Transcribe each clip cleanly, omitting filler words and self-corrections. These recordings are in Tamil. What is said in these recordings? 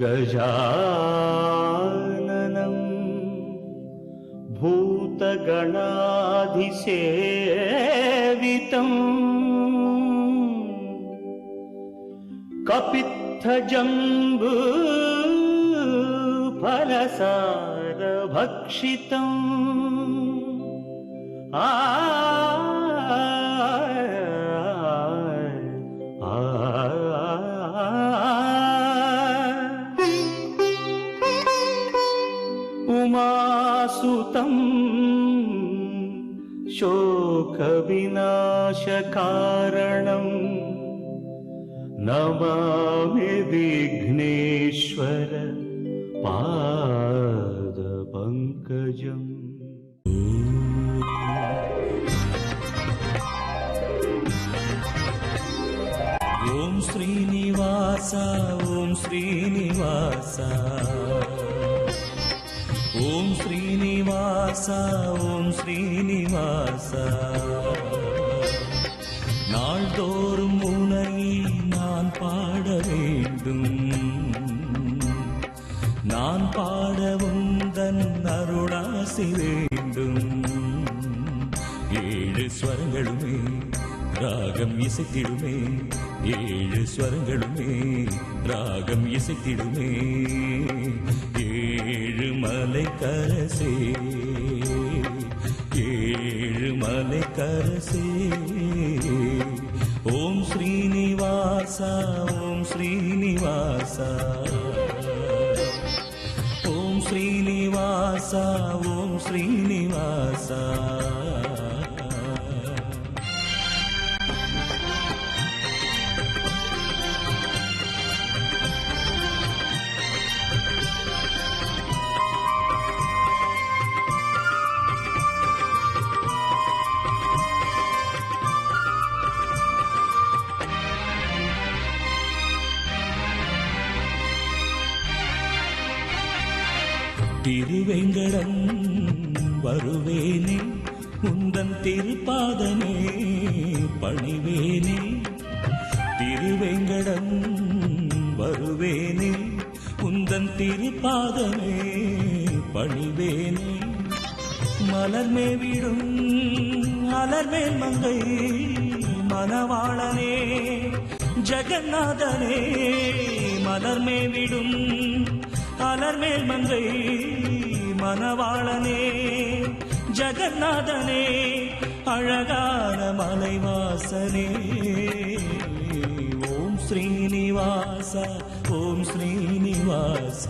गजाननं भूतगणाधिसेवितं कपित्थजम्बू फलसारभक्षितम् उमासुतं शोकविनाशकारणं नमामि विघ्नेश्वर पादपङ्कजम्। ॐ श्रीनिवास ॐ श्रीनिवास ॐ श्रीनिवास ॐ श्रीनिवास நாள்தோறும் உன்னை நான் பாட வேண்டும், நான் பாட உந்தன் அருளாசி வேண்டும். ஏழு ஸ்வரங்களுமே ராகம் இசைத்திடுமே, ஏழு ஸ்வரங்களுமே ராகம் இசைத்திடுமே. ஏழு மலை கரசே ஏழு மலை கரசே. ஓம் ஸ்ரீனிவாச ஓம் ஸ்ரீனிவாச ஓம் ஸ்ரீனிவாச ஓம் ஸ்ரீனிவாச. திருவேங்கடம் வருவேனே, உந்தன் திருப்பாதமே பணிவேனே. திருவேங்கடம் வருவேனே, உந்தன் திருப்பாதமே பணிவேனே. மலர்மேவிடும் அலர்மேல் மங்கை மணவாளனே ஜெகநாதனே. மலர்மேவிடும் அலர்மேல் மங்கை மணவாளனே ஜெகநாதனே. அழகான மலைவாசனே. ஓம் ஸ்ரீனிவாச ஓம் ஸ்ரீனிவாச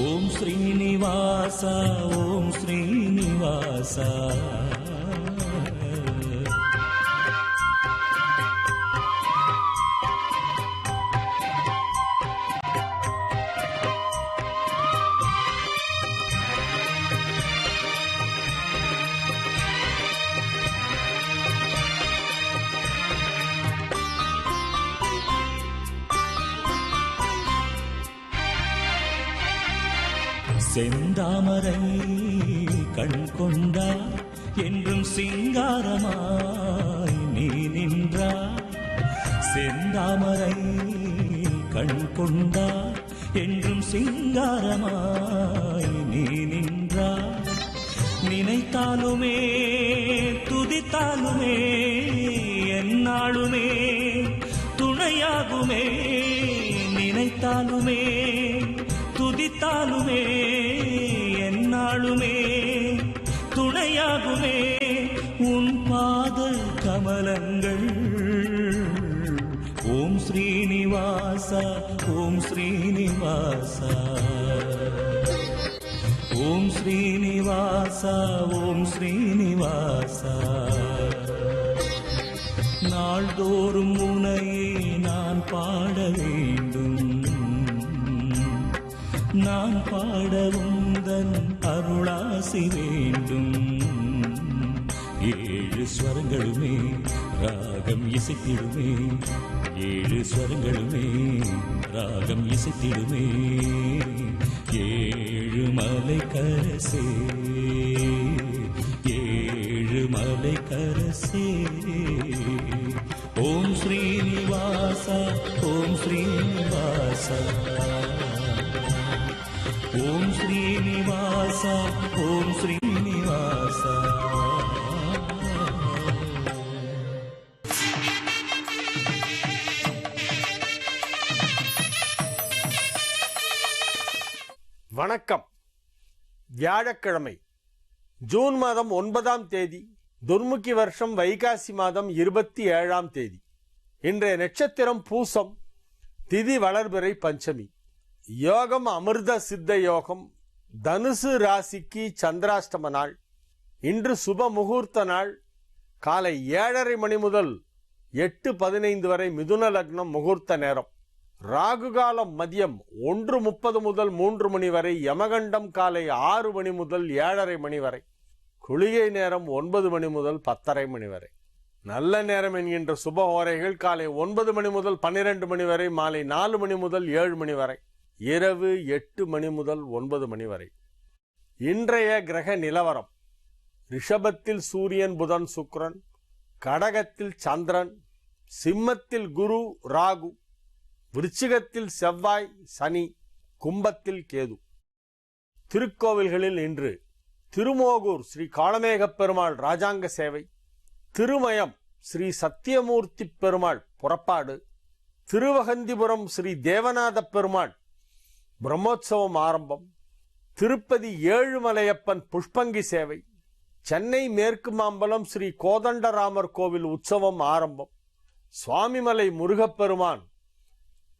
ஓம் ஸ்ரீனிவாச ஓம் ஸ்ரீனிவாச. செந்தாமரை கண் கொண்டார் என்றும் சிங்காரமாய் நீ நின்றார். செந்தாமரை கண் கொண்டார் என்றும் சிங்காரமாய் நீ நின்றார். நினைத்தாலுமே துதித்தாலுமே எந்நாளுமே துணையாகுமே. நினைத்தாலுமே துதித்தாலுமே எந்நாளுமே துணையாகுமே. உன் பாத கமலங்கள். ஓம் ஸ்ரீனிவாச ஓம் ஸ்ரீனிவாச ஓம் ஸ்ரீனிவாச ஓம் ஸ்ரீனிவாச. நாள்தோறும் உன்னையே நான் பாட வேண்டும், நான் பாட உந்தன் அருளாசி வேண்டும். ஏழு ஸ்வரங்களுமே ராகம் இசைத்திடுமே, ஏழு ஸ்வரங்களுமே ராகம் இசைத்திடுமே. ஏழு மலை கரசே ஏழு மலை கரசே. ஓம் ஸ்ரீனிவாச ஓம் ஸ்ரீனிவாச ஓம் ஸ்ரீனிவாசா ஓம் ஸ்ரீனிவாசா. வணக்கம். வியாழக்கிழமை, ஜூன் மாதம் 9ஆம் தேதி, துர்முகி வருஷம் வைகாசி மாதம் 27ஆம் தேதி. இன்றைய நட்சத்திரம் பூசம், திதி வளர்பிறை பஞ்சமி. யோகம் அமிர்த சித்த யோகம். தனுசு ராசிக்கு சந்திராஷ்டம நாள். இன்று சுப முகூர்த்த நாள். காலை 7:30 மணி முதல் 8:15 வரை மிதுன லக்னம் முகூர்த்த நேரம். ராகு காலம் மதியம் 1:30 முதல் 3 மணி வரை. யமகண்டம் காலை 6 மணி முதல் 7:30 மணி வரை. குளிகை நேரம் 9 மணி முதல் 10:30 மணி வரை. நல்ல நேரம் என்கின்ற சுபஹோரைகள் காலை 9 மணி முதல் 12 மணி வரை, மாலை 4 மணி முதல் 7 மணி வரை, இரவு 8 மணி முதல் 9 மணி வரை. இன்றைய கிரக நிலவரம்: ரிஷபத்தில் சூரியன் புதன் சுக்கிரன், கடகத்தில் சந்திரன், சிம்மத்தில் குரு ராகு, விருச்சிகத்தில் செவ்வாய் சனி, கும்பத்தில் கேது. திருக்கோவில்களில் இன்று திருமோகூர் ஸ்ரீ காளமேகப் பெருமாள் ராஜாங்க சேவை, திருமயம் ஸ்ரீ சத்தியமூர்த்தி பெருமாள் புறப்பாடு, திருவகந்திபுரம் ஸ்ரீ தேவநாத பெருமாள் பிரம்மோற்சவம் ஆரம்பம், திருப்பதி ஏழுமலையப்பன் புஷ்பங்கி சேவை, சென்னை மேற்கு மாம்பலம் ஸ்ரீ கோதண்டராமர் கோவில் உற்சவம் ஆரம்பம், சுவாமிமலை முருகப்பெருமான்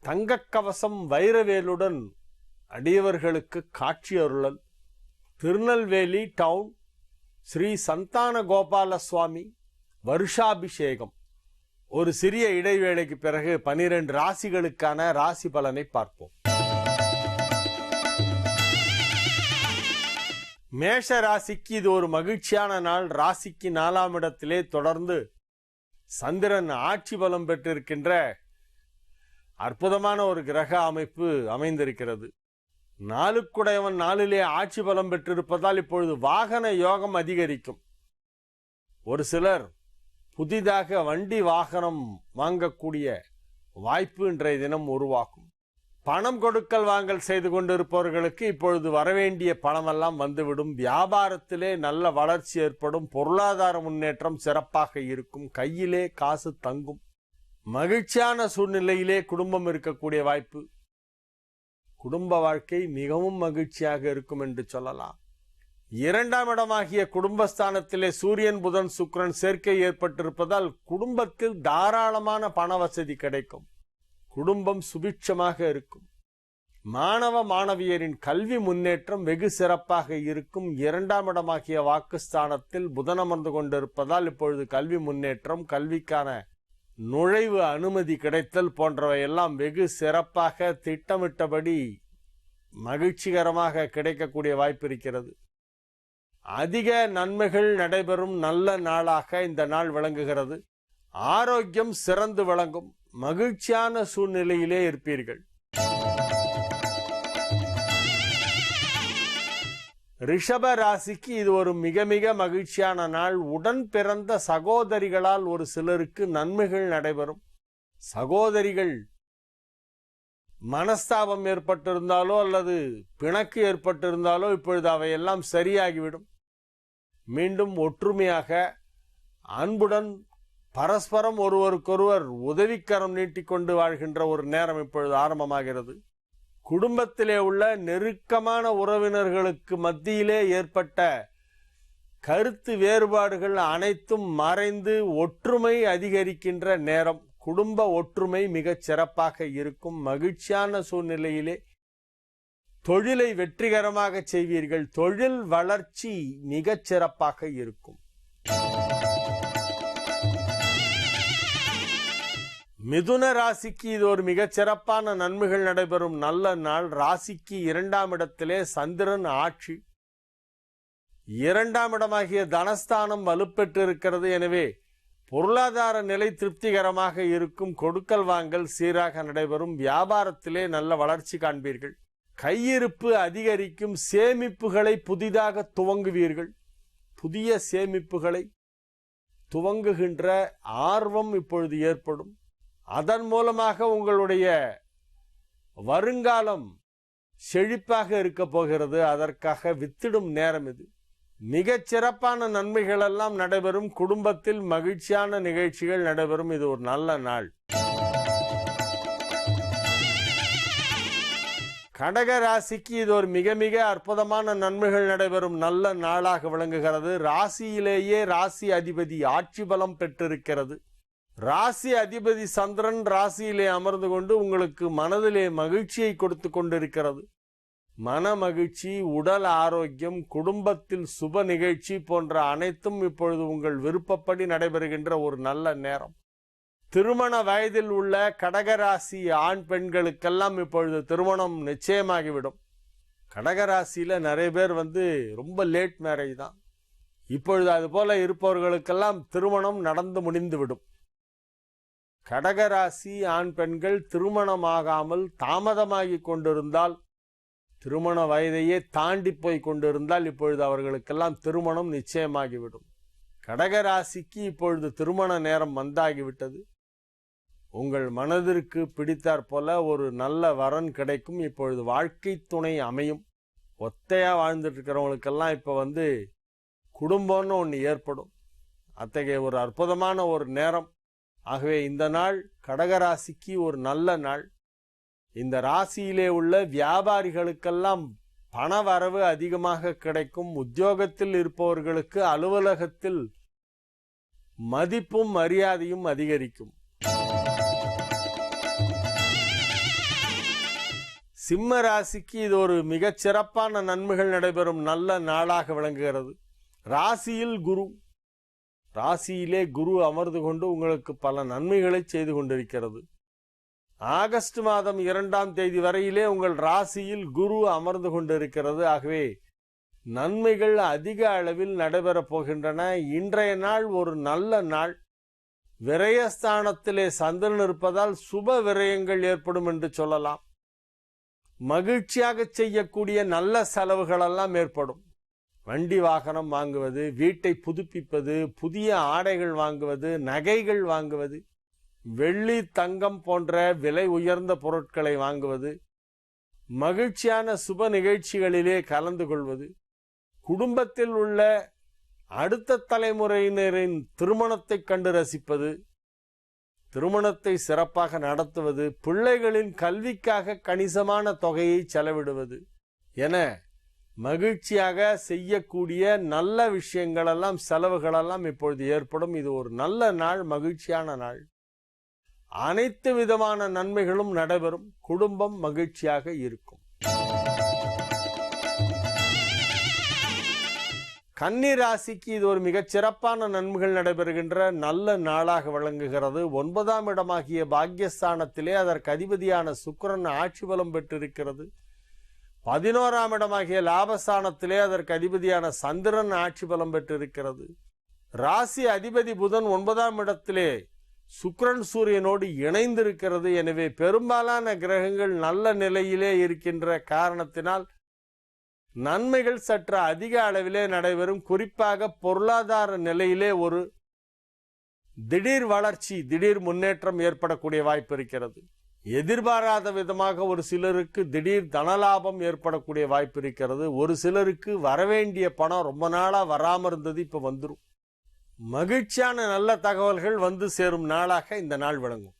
தங்கக்கவசம் வைரவேலுடன் அடியவர்களுக்கு காட்சி அருளல், திருநெல்வேலி டவுன் ஸ்ரீ சந்தான கோபால சுவாமி வருஷாபிஷேகம். ஒரு சிறிய இடைவேளைக்கு பிறகு 12 ராசிகளுக்கான ராசி பலனை பார்ப்போம். மேஷ ராசிக்கு இது ஒரு மகிழ்ச்சியான நாள். ராசிக்கு 4ஆம் இடத்திலே தொடர்ந்து சந்திரன் ஆட்சி பலம் பெற்றிருக்கின்ற அற்புதமான ஒரு கிரக அமைப்பு அமைந்திருக்கிறது. 4க்குடையவன் 4லே ஆட்சி பலம் பெற்றிருப்பதால் இப்பொழுது வாகன யோகம் அதிகரிக்கும். ஒரு சிலர் புதிதாக வண்டி வாகனம் வாங்கக்கூடிய வாய்ப்பு இன்றைய தினம் உருவாக்கும். பணம் கொடுக்கல் வாங்கல் செய்து கொண்டிருப்பவர்களுக்கு இப்பொழுது வரவேண்டிய பணமெல்லாம் வந்துவிடும். வியாபாரத்திலே நல்ல வளர்ச்சி ஏற்படும். பொருளாதார முன்னேற்றம் சிறப்பாக இருக்கும். கையிலே காசு தங்கும். மகிழ்ச்சியான சூழ்நிலையிலே குடும்பம் இருக்கக்கூடிய வாய்ப்பு. குடும்ப வாழ்க்கை மிகவும் மகிழ்ச்சியாக இருக்கும் என்று சொல்லலாம். 2ஆம் இடமாகிய குடும்பஸ்தானத்திலே சூரியன் புதன் சுக்கிரன் சேர்க்கை ஏற்பட்டிருப்பதால் குடும்பத்தில் தாராளமான பண வசதி கிடைக்கும். குடும்பம் சுபிட்சமாக இருக்கும். மாணவ மாணவியரின் கல்வி முன்னேற்றம் வெகு சிறப்பாக இருக்கும். 2ஆம் இடமாகிய வாக்குஸ்தானத்தில் புதன் அமர்ந்து கொண்டிருப்பதால் இப்பொழுது கல்வி முன்னேற்றம், கல்விக்கான நுழைவு அனுமதி கிடைத்தல் போன்றவை எல்லாம் வெகு சிறப்பாக திட்டமிட்டபடி மகிழ்ச்சிகரமாக கிடைக்கக்கூடிய வாய்ப்பு இருக்கிறது. அதிக நன்மைகள் நடைபெறும் நல்ல நாளாக இந்த நாள் விளங்குகிறது. ஆரோக்கியம் சிறந்து விளங்கும். மகிழ்ச்சியான சூழ்நிலையிலே இருப்பீர்கள். ரிஷப ராசிக்கு இது ஒரு மிக மிக மகிழ்ச்சியான நாள். உடன் பிறந்த சகோதரிகளால் ஒரு சிலருக்கு நன்மைகள் நடைபெறும். சகோதரிகள் மனஸ்தாபம் ஏற்பட்டிருந்தாலோ அல்லது பிணக்கு ஏற்பட்டிருந்தாலோ இப்பொழுது அவையெல்லாம் சரியாகிவிடும். மீண்டும் ஒற்றுமையாக அன்புடன் பரஸ்பரம் ஒருவருக்கொருவர் உதவிக்கரம் நீட்டிக்கொண்டு வாழ்கின்ற ஒரு நேரம் இப்பொழுது ஆரம்பமாகிறது. குடும்பத்திலே உள்ள நெருக்கமான உறவினர்களுக்கு மத்தியிலே ஏற்பட்ட கருத்து வேறுபாடுகள் அனைத்தும் மறைந்து ஒற்றுமை அதிகரிக்கின்ற நேரம். குடும்ப ஒற்றுமை மிகச் சிறப்பாக இருக்கும். மகிழ்ச்சியான சூழ்நிலையிலே தொழிலை வெற்றிகரமாக செய்வீர்கள். தொழில் வளர்ச்சி மிகச் சிறப்பாக இருக்கும். மிதுன ராசிக்கு இது ஒரு மிகச் சிறப்பான நன்மைகள் நடைபெறும் நல்ல நாள். ராசிக்கு 2ஆம் இடத்திலே சந்திரன் ஆட்சி. 2ஆம் இடமாகிய தனஸ்தானம் வலுப்பெற்றிருக்கிறது. எனவே பொருளாதார நிலை திருப்திகரமாக இருக்கும். கொடுக்கல் வாங்கல் சீராக நடைபெறும். வியாபாரத்திலே நல்ல வளர்ச்சி காண்பீர்கள். கையிருப்பு அதிகரிக்கும். சேமிப்புகளை புதிதாக துவங்குவீர்கள். புதிய சேமிப்புகளை துவங்குகின்ற ஆர்வம் இப்பொழுது ஏற்படும். அதன் மூலமாக உங்களுடைய வருங்காலம் செழிப்பாக இருக்க போகிறது. அதற்காக வித்திடும் நேரம் இது. மிகச் சிறப்பான நன்மைகள் எல்லாம் நடைபெறும். குடும்பத்தில் மகிழ்ச்சியான நிகழ்ச்சிகள் நடைபெறும். இது ஒரு நல்ல நாள். கடக ராசிக்கு இது ஒரு மிக மிக அற்புதமான நன்மைகள் நடைபெறும் நல்ல நாளாக விளங்குகிறது. ராசியிலேயே ராசி அதிபதி ஆட்சி பலம் பெற்றிருக்கிறது. ராசி அதிபதி சந்திரன் ராசியிலே அமர்ந்து கொண்டு உங்களுக்கு மனதிலே மகிழ்ச்சியை கொடுத்து கொண்டிருக்கிறது. மன மகிழ்ச்சி, உடல் ஆரோக்கியம், குடும்பத்தில் சுப நிகழ்ச்சி போன்ற அனைத்தும் இப்பொழுது உங்கள் விருப்பப்படி நடைபெறுகின்ற ஒரு நல்ல நேரம். திருமண வயதில் உள்ள கடகராசி ஆண் பெண்களுக்கெல்லாம் இப்பொழுது திருமணம் நிச்சயமாகிவிடும். கடகராசியில நிறைய பேர் ரொம்ப லேட் மேரேஜ் தான். இப்பொழுது அது போல இருப்பவர்களுக்கெல்லாம் திருமணம் நடந்து முடிந்துவிடும். கடகராசி ஆண் பெண்கள் திருமணமாகாமல் தாமதமாகி கொண்டிருந்தால், திருமண வயதையே தாண்டி போய் கொண்டிருந்தால் இப்பொழுது அவர்களுக்கெல்லாம் திருமணம் நிச்சயமாகிவிடும். கடகராசிக்கு இப்பொழுது திருமண நேரம் வந்தாகிவிட்டது. உங்கள் மனதிற்கு பிடித்தாற் போல ஒரு நல்ல வரன் கிடைக்கும். இப்பொழுது வாழ்க்கை துணை அமையும். ஒத்தையா வாழ்ந்துட்டு இருக்கிறவங்களுக்கெல்லாம் இப்ப குடும்பம்னு ஒன்று ஏற்படும். அத்தகைய ஒரு அற்புதமான ஒரு நேரம். ஆகவே இந்த நாள் கடகராசிக்கு ஒரு நல்ல நாள். இந்த ராசியிலே உள்ள வியாபாரிகளுக்கெல்லாம் பண வரவு அதிகமாக கிடைக்கும். உத்தியோகத்தில் இருப்பவர்களுக்கு அலுவலகத்தில் மதிப்பும் மரியாதையும் அதிகரிக்கும். சிம்ம ராசிக்கு இது ஒரு மிகச் சிறப்பான நன்மைகள் நடைபெறும் நல்ல நாளாக விளங்குகிறது. ராசியிலே குரு அமர்ந்து கொண்டு உங்களுக்கு பல நன்மைகளை செய்து கொண்டிருக்கிறது. ஆகஸ்ட் மாதம் 2ஆம் தேதி வரையிலே உங்கள் ராசியில் குரு அமர்ந்து கொண்டிருக்கிறது. ஆகவே நன்மைகள் அதிக அளவில் நடைபெறப் போகின்றன. இன்றைய நாள் ஒரு நல்ல நாள். விரயஸ்தானத்திலே சந்திரன் இருப்பதால் சுப விரயங்கள் ஏற்படும் என்று சொல்லலாம். மகிழ்ச்சியாக செய்யக்கூடிய நல்ல செலவுகள் எல்லாம் ஏற்படும். வண்டி வாகனம் வாங்குவது, வீட்டை புதுப்பிப்பது, புதிய ஆடைகள் வாங்குவது, நகைகள் வாங்குவது, வெள்ளி தங்கம் போன்ற விலை உயர்ந்த பொருட்களை வாங்குவது, மகிழ்ச்சியான சுப நிகழ்ச்சிகளிலே கலந்து கொள்வது, குடும்பத்தில் உள்ள அடுத்த தலைமுறையினரின் திருமணத்தை கண்டு ரசிப்பது, திருமணத்தை சிறப்பாக நடத்துவது, பிள்ளைகளின் கல்விக்காக கணிசமான தொகையை செலவிடுவது என மகிழ்ச்சியாக செய்யக்கூடிய நல்ல விஷயங்களெல்லாம் செலவுகளெல்லாம் இப்பொழுது ஏற்படும். இது ஒரு நல்ல நாள், மகிழ்ச்சியான நாள். அனைத்து விதமான நன்மைகளும் நடைபெறும். குடும்பம் மகிழ்ச்சியாக இருக்கும். கன்னி ராசிக்கு இது ஒரு மிகச் சிறப்பான நன்மைகள் நடைபெறுகின்ற நல்ல நாளாக விளங்குகிறது. 9ஆம் இடமாகிய பாக்யஸ்தானத்திலே அதற்கு அதிபதியான சுக்கிரன் ஆட்சி பலம் பெற்றிருக்கிறது. 11ஆம் இடமாகிய லாபஸ்தானத்திலே அதற்கு அதிபதியான சந்திரன் ஆட்சி பலம் பெற்றிருக்கிறது. ராசி அதிபதி புதன் 9ஆம் இடத்திலே சுக்கிரன் சூரியனோடு இணைந்திருக்கிறது. எனவே பெரும்பாலான கிரகங்கள் நல்ல நிலையிலே இருக்கின்ற காரணத்தினால் நன்மைகள் சற்று அதிக அளவிலே நடைபெறும். குறிப்பாக பொருளாதார நிலையிலே ஒரு திடீர் வளர்ச்சி, திடீர் முன்னேற்றம் ஏற்படக்கூடிய வாய்ப்பு இருக்கிறது. எதிர்பாராத விதமாக ஒரு சிலருக்கு திடீர் தனலாபம் ஏற்படக்கூடிய வாய்ப்பு இருக்கிறது. ஒரு சிலருக்கு வரவேண்டிய பணம் ரொம்ப நாளா வராம இருந்தது, இப்ப வந்துடும். மகிழ்ச்சியான நல்ல தகவல்கள் வந்து சேரும் நாளாக இந்த நாள் விளங்கும்.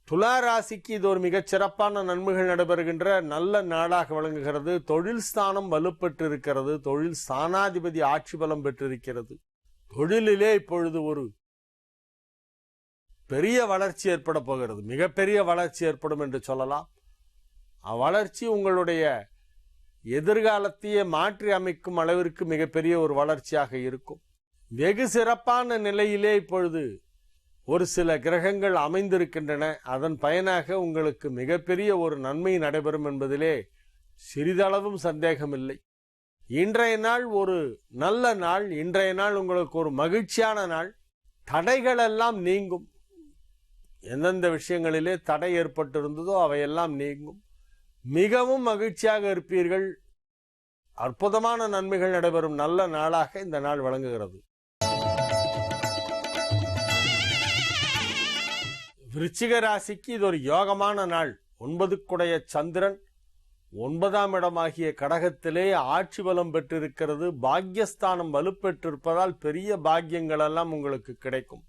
துலா ராசிக்கு இது ஒரு மிகச் சிறப்பான நன்மைகள் நடைபெறுகின்ற நல்ல நாளாக விளங்குகிறது. தொழில் ஸ்தானம் வலுப்பெற்றிருக்கிறது. தொழில் ஸ்தானாதிபதி ஆட்சி பலம் பெற்றிருக்கிறது. தொழிலிலே இப்பொழுது ஒரு பெரிய வளர்ச்சி ஏற்பட போகிறது. மிகப்பெரிய வளர்ச்சி ஏற்படும் என்று சொல்லலாம். அவ்வளர்ச்சி உங்களுடைய எதிர்காலத்தையே மாற்றி அமைக்கும் அளவிற்கு மிகப்பெரிய ஒரு வளர்ச்சியாக இருக்கும். வெகு சிறப்பான நிலையிலே இப்பொழுது ஒரு சில கிரகங்கள் அமைந்திருக்கின்றன. அதன் பயனாக உங்களுக்கு மிகப்பெரிய ஒரு நன்மை நடைபெறும் என்பதிலே சிறிதளவும் சந்தேகமில்லை. இன்றைய நாள் ஒரு நல்ல நாள். இன்றைய நாள் உங்களுக்கு ஒரு மகிழ்ச்சியான நாள். தடைகள் எல்லாம் நீங்கும். எந்தெந்த விஷயங்களிலே தடை ஏற்பட்டிருந்ததோ அவையெல்லாம் நீங்கும். மிகவும் மகிழ்ச்சியாக இருப்பீர்கள். அற்புதமான நன்மைகள் நடைபெறும் நல்ல நாளாக இந்த நாள் வழங்குகிறது. விருச்சிக ராசிக்கு இது ஒரு யோகமான நாள். 9 சந்திரன் 9ஆம் இடமாகிய கடகத்திலே ஆட்சி பலம் பெற்றிருக்கிறது. பாக்யஸ்தானம் வலுப்பெற்றிருப்பதால் பெரிய பாக்கியங்கள் எல்லாம் உங்களுக்கு கிடைக்கும்.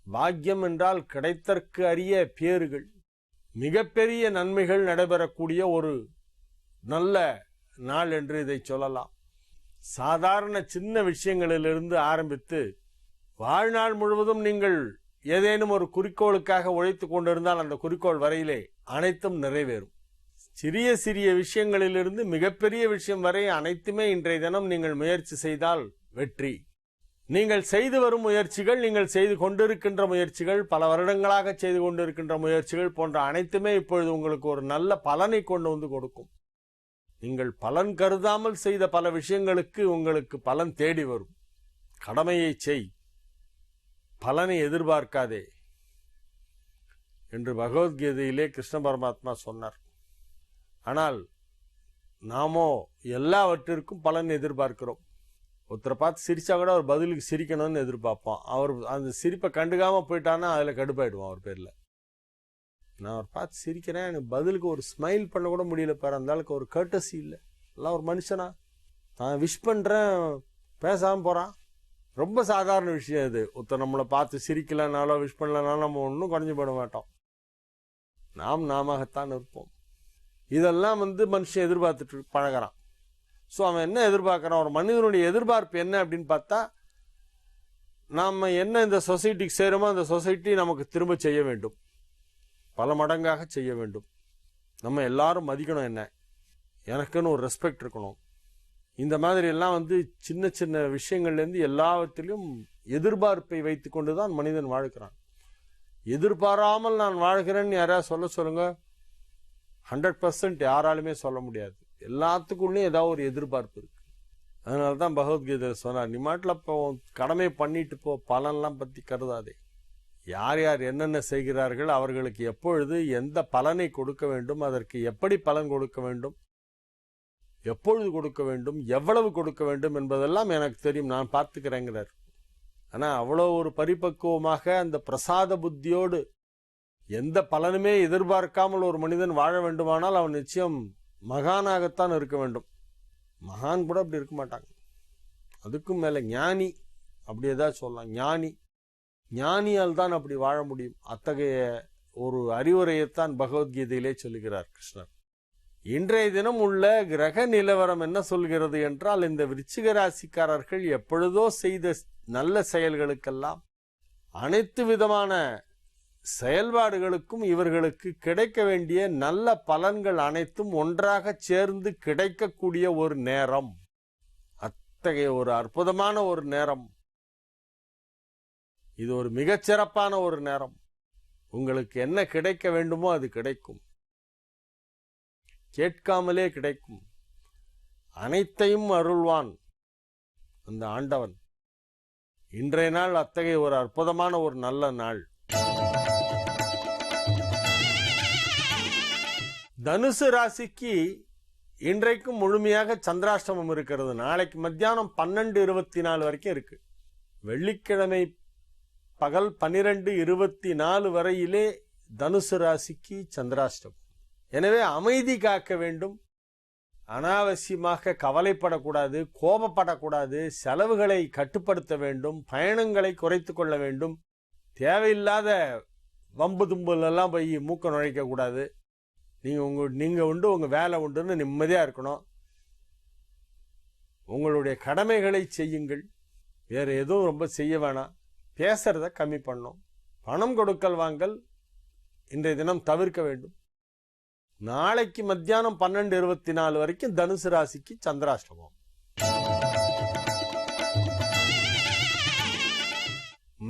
பாக்கியம் என்றால் கிடைத்தற்கு அரிய பேறுகள், மிகப்பெரிய நன்மைகள் நடைபெறக்கூடிய ஒரு நல்ல நாள் என்று இதை சொல்லலாம். சாதாரண சின்ன விஷயங்களிலிருந்து ஆரம்பித்து வாழ்நாள் முழுவதும் நீங்கள் ஏதேனும் ஒரு குறிக்கோளுக்காக உழைத்து கொண்டிருந்தால் அந்த குறிக்கோள் வரையிலே அனைத்தும் நிறைவேறும். சிறிய சிறிய விஷயங்களிலிருந்து மிகப்பெரிய விஷயம் வரை அனைத்துமே இன்றைய தினம் நீங்கள் முயற்சி செய்தால் வெற்றி. நீங்கள் செய்து வரும் முயற்சிகள், நீங்கள் செய்து கொண்டிருக்கின்ற முயற்சிகள், பல வருடங்களாக செய்து கொண்டிருக்கின்ற முயற்சிகள் போன்ற அனைத்துமே இப்பொழுது உங்களுக்கு ஒரு நல்ல பலனை கொண்டு வந்து கொடுக்கும். நீங்கள் பலன் கருதாமல் செய்த பல விஷயங்களுக்கு உங்களுக்கு பலன் தேடி வரும். கடமையை செய், பலனை எதிர்பார்க்காதே என்று பகவத்கீதையிலே கிருஷ்ண பரமாத்மா சொன்னார். ஆனால் நாமோ எல்லாவற்றிற்கும் பலன் எதிர்பார்க்கிறோம். ஒருத்தரை பார்த்து சிரிச்சா கூட அவர் பதிலுக்கு சிரிக்கணும்னு எதிர்பார்ப்போம். அவர் அந்த சிரிப்பை கண்டுக்காம போயிட்டான்னா அதில் கடுப்பாயிடுவோம் அவர் பேர்ல. நான் அவர் பார்த்து சிரிக்கிறேன், எனக்கு பதிலுக்கு ஒரு ஸ்மைல் பண்ண கூட முடியல பாரு, அந்த ஆளுக்கு ஒரு கர்ட்டசி இல்லை. எல்லாம் ஒரு மனுஷனா, நான் விஷ் பண்றேன் பேசாம போறான். ரொம்ப சாதாரண விஷயம் இது. ஒருத்தர் நம்மளை பார்த்து சிரிக்கலனாலோ விஷ் பண்ணலனாலும் நம்ம ஒன்றும் குறைஞ்சு போட மாட்டோம். நாமத்தான் இருப்போம். இதெல்லாம் மனுஷன் எதிர்பார்த்துட்டு பழகிறான். ஸோ அவன் என்ன எதிர்பார்க்கறான், ஒரு மனிதனுடைய எதிர்பார்ப்பு என்ன அப்படின்னு பார்த்தா, நாம என்ன இந்த சொசைட்டிக்கு சேருமோ அந்த சொசைட்டி நமக்கு திரும்ப செய்ய வேண்டும், பல மடங்காக செய்ய வேண்டும். நம்ம எல்லாரும் மதிக்கணும், என்ன எனக்குன்னு ஒரு ரெஸ்பெக்ட் இருக்கணும். இந்த மாதிரி எல்லாம் சின்ன சின்ன விஷயங்கள்லேருந்து எல்லாவற்றிலும் எதிர்பார்ப்பை வைத்து கொண்டுதான் மனிதன் வாழ்கிறான். எதிர்பாராமல் நான் வாழ்கிறேன்னு யாராவது சொல்லுங்க, 100% யாராலுமே சொல்ல முடியாது. எல்லாத்துக்குள்ளேயும் ஏதாவது ஒரு எதிர்பார்ப்பு இருக்கு. அதனாலதான் பகவத்கீதை சொன்னார், நீ மாட்டில் கடமை பண்ணிட்டு போ, பலன்லாம் பத்தி கருதாதே. யார் யார் என்னென்ன செய்கிறார்கள், அவர்களுக்கு எப்பொழுது எந்த பலனை கொடுக்க வேண்டும், அதற்கு எப்படி பலன் கொடுக்க வேண்டும், எப்பொழுது கொடுக்க வேண்டும், எவ்வளவு கொடுக்க வேண்டும் என்பதெல்லாம் எனக்கு தெரியும், நான் பார்த்துக்கிறேங்கிறார். ஆனா அவ்வளோ ஒரு பரிபக்குவமாக அந்த பிரசாத புத்தியோடு எந்த பலனுமே எதிர்பார்க்காமல் ஒரு மனிதன் வாழ வேண்டுமானால் அவன் நிச்சயம் மகானாகத்தான் இருக்க வேண்டும். மகான் கூட அப்படி இருக்க மாட்டாங்க. அதுக்கும் மேல ஞானி, அப்படி ஏதாவது சொல்லலாம். ஞானியால் தான் அப்படி வாழ முடியும். அத்தகைய ஒரு அறிவுரையைத்தான் பகவத்கீதையிலே சொல்லுகிறார் கிருஷ்ணர். இன்றைய தினம் உள்ள கிரக நிலவரம் என்ன சொல்கிறது என்றால், இந்த விருச்சிக ராசிக்காரர்கள் எப்பொழுதோ செய்த நல்ல செயல்களுக்கெல்லாம், அனைத்து விதமான செயல்பாடுகளுக்கும் இவர்களுக்கு கிடைக்க வேண்டிய நல்ல பலன்கள் அனைத்தும் ஒன்றாக சேர்ந்து கிடைக்கக்கூடிய ஒரு நேரம். அத்தகைய ஒரு அற்புதமான ஒரு நேரம் இது. ஒரு மிகச்சிறப்பான ஒரு நேரம். உங்களுக்கு என்ன கிடைக்க வேண்டுமோ அது கிடைக்கும். கேட்காமலே கிடைக்கும். அனைத்தையும் அருள்வான் அந்த ஆண்டவன். இன்றைய நாள் அத்தகைய ஒரு அற்புதமான ஒரு நல்ல நாள். தனுசு ராசிக்கு இன்றைக்கும் முழுமையாக சந்திராஷ்டமம் இருக்கிறது. நாளைக்கு மத்தியானம் 12:24 வரைக்கும் இருக்கு. வெள்ளிக்கிழமை பகல் 12:24 வரையிலே தனுசு ராசிக்கு சந்திராஷ்டமம். எனவே அமைதி காக்க வேண்டும். அனாவசியமாக கவலைப்படக்கூடாது, கோபப்படக்கூடாது, செலவுகளை கட்டுப்படுத்த வேண்டும், பயணங்களை குறைத்து கொள்ள வேண்டும், தேவையில்லாத வம்பு தும்புல எல்லாம் போய் மூக்க நுழைக்க கூடாது. நீங்க உண்டு, உங்க வேலை உண்டுன்னு நிம்மதியா இருக்கணும். உங்களுடைய கடமைகளை செய்யுங்கள். வேற எதுவும் ரொம்ப செய்ய வேணாம். பேசுறத கம்மி பண்ணும். பணம் கொடுக்கல் வாங்கல் இன்றைய தினம் தவிர்க்க வேண்டும். நாளைக்கு மத்தியானம் 12:24 வரைக்கும் தனுசு ராசிக்கு சந்திராஷ்டமம்.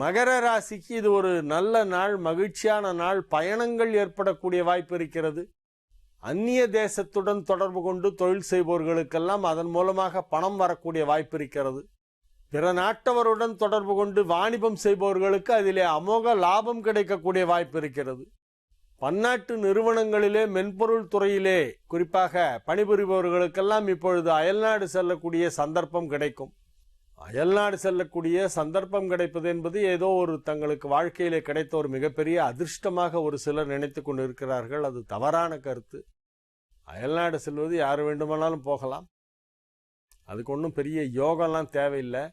மகர ராசிக்கு இது ஒரு நல்ல நாள், மகிழ்ச்சியான நாள். பயணங்கள் ஏற்படக்கூடிய வாய்ப்பு இருக்கிறது. அந்நிய தேசத்துடன் தொடர்பு கொண்டு தொழில் செய்பவர்களுக்கெல்லாம் அதன் மூலமாக பணம் வரக்கூடிய வாய்ப்பு இருக்கிறது. பிற நாட்டவருடன் தொடர்பு கொண்டு வாணிபம் செய்பவர்களுக்கு அதிலே அமோக லாபம் கிடைக்கக்கூடிய வாய்ப்பு இருக்கிறது. பன்னாட்டு நிறுவனங்களிலே மென்பொருள் துறையிலே குறிப்பாக பணிபுரிபவர்களுக்கெல்லாம் இப்பொழுது அயல்நாடு செல்லக்கூடிய சந்தர்ப்பம் கிடைக்கும். அயல்நாடு செல்லக்கூடிய சந்தர்ப்பம் கிடைப்பது என்பது ஏதோ ஒரு தங்களுக்கு வாழ்க்கையிலே கிடைத்த ஒரு மிகப்பெரிய அதிர்ஷ்டமாக ஒரு சிலர் நினைத்து கொண்டு இருக்கிறார்கள். அது தவறான கருத்து. அயல்நாடு செல்வது யார் வேண்டுமானாலும் போகலாம். அதுக்கு ஒன்றும் பெரிய யோகம்லாம் தேவையில்லை.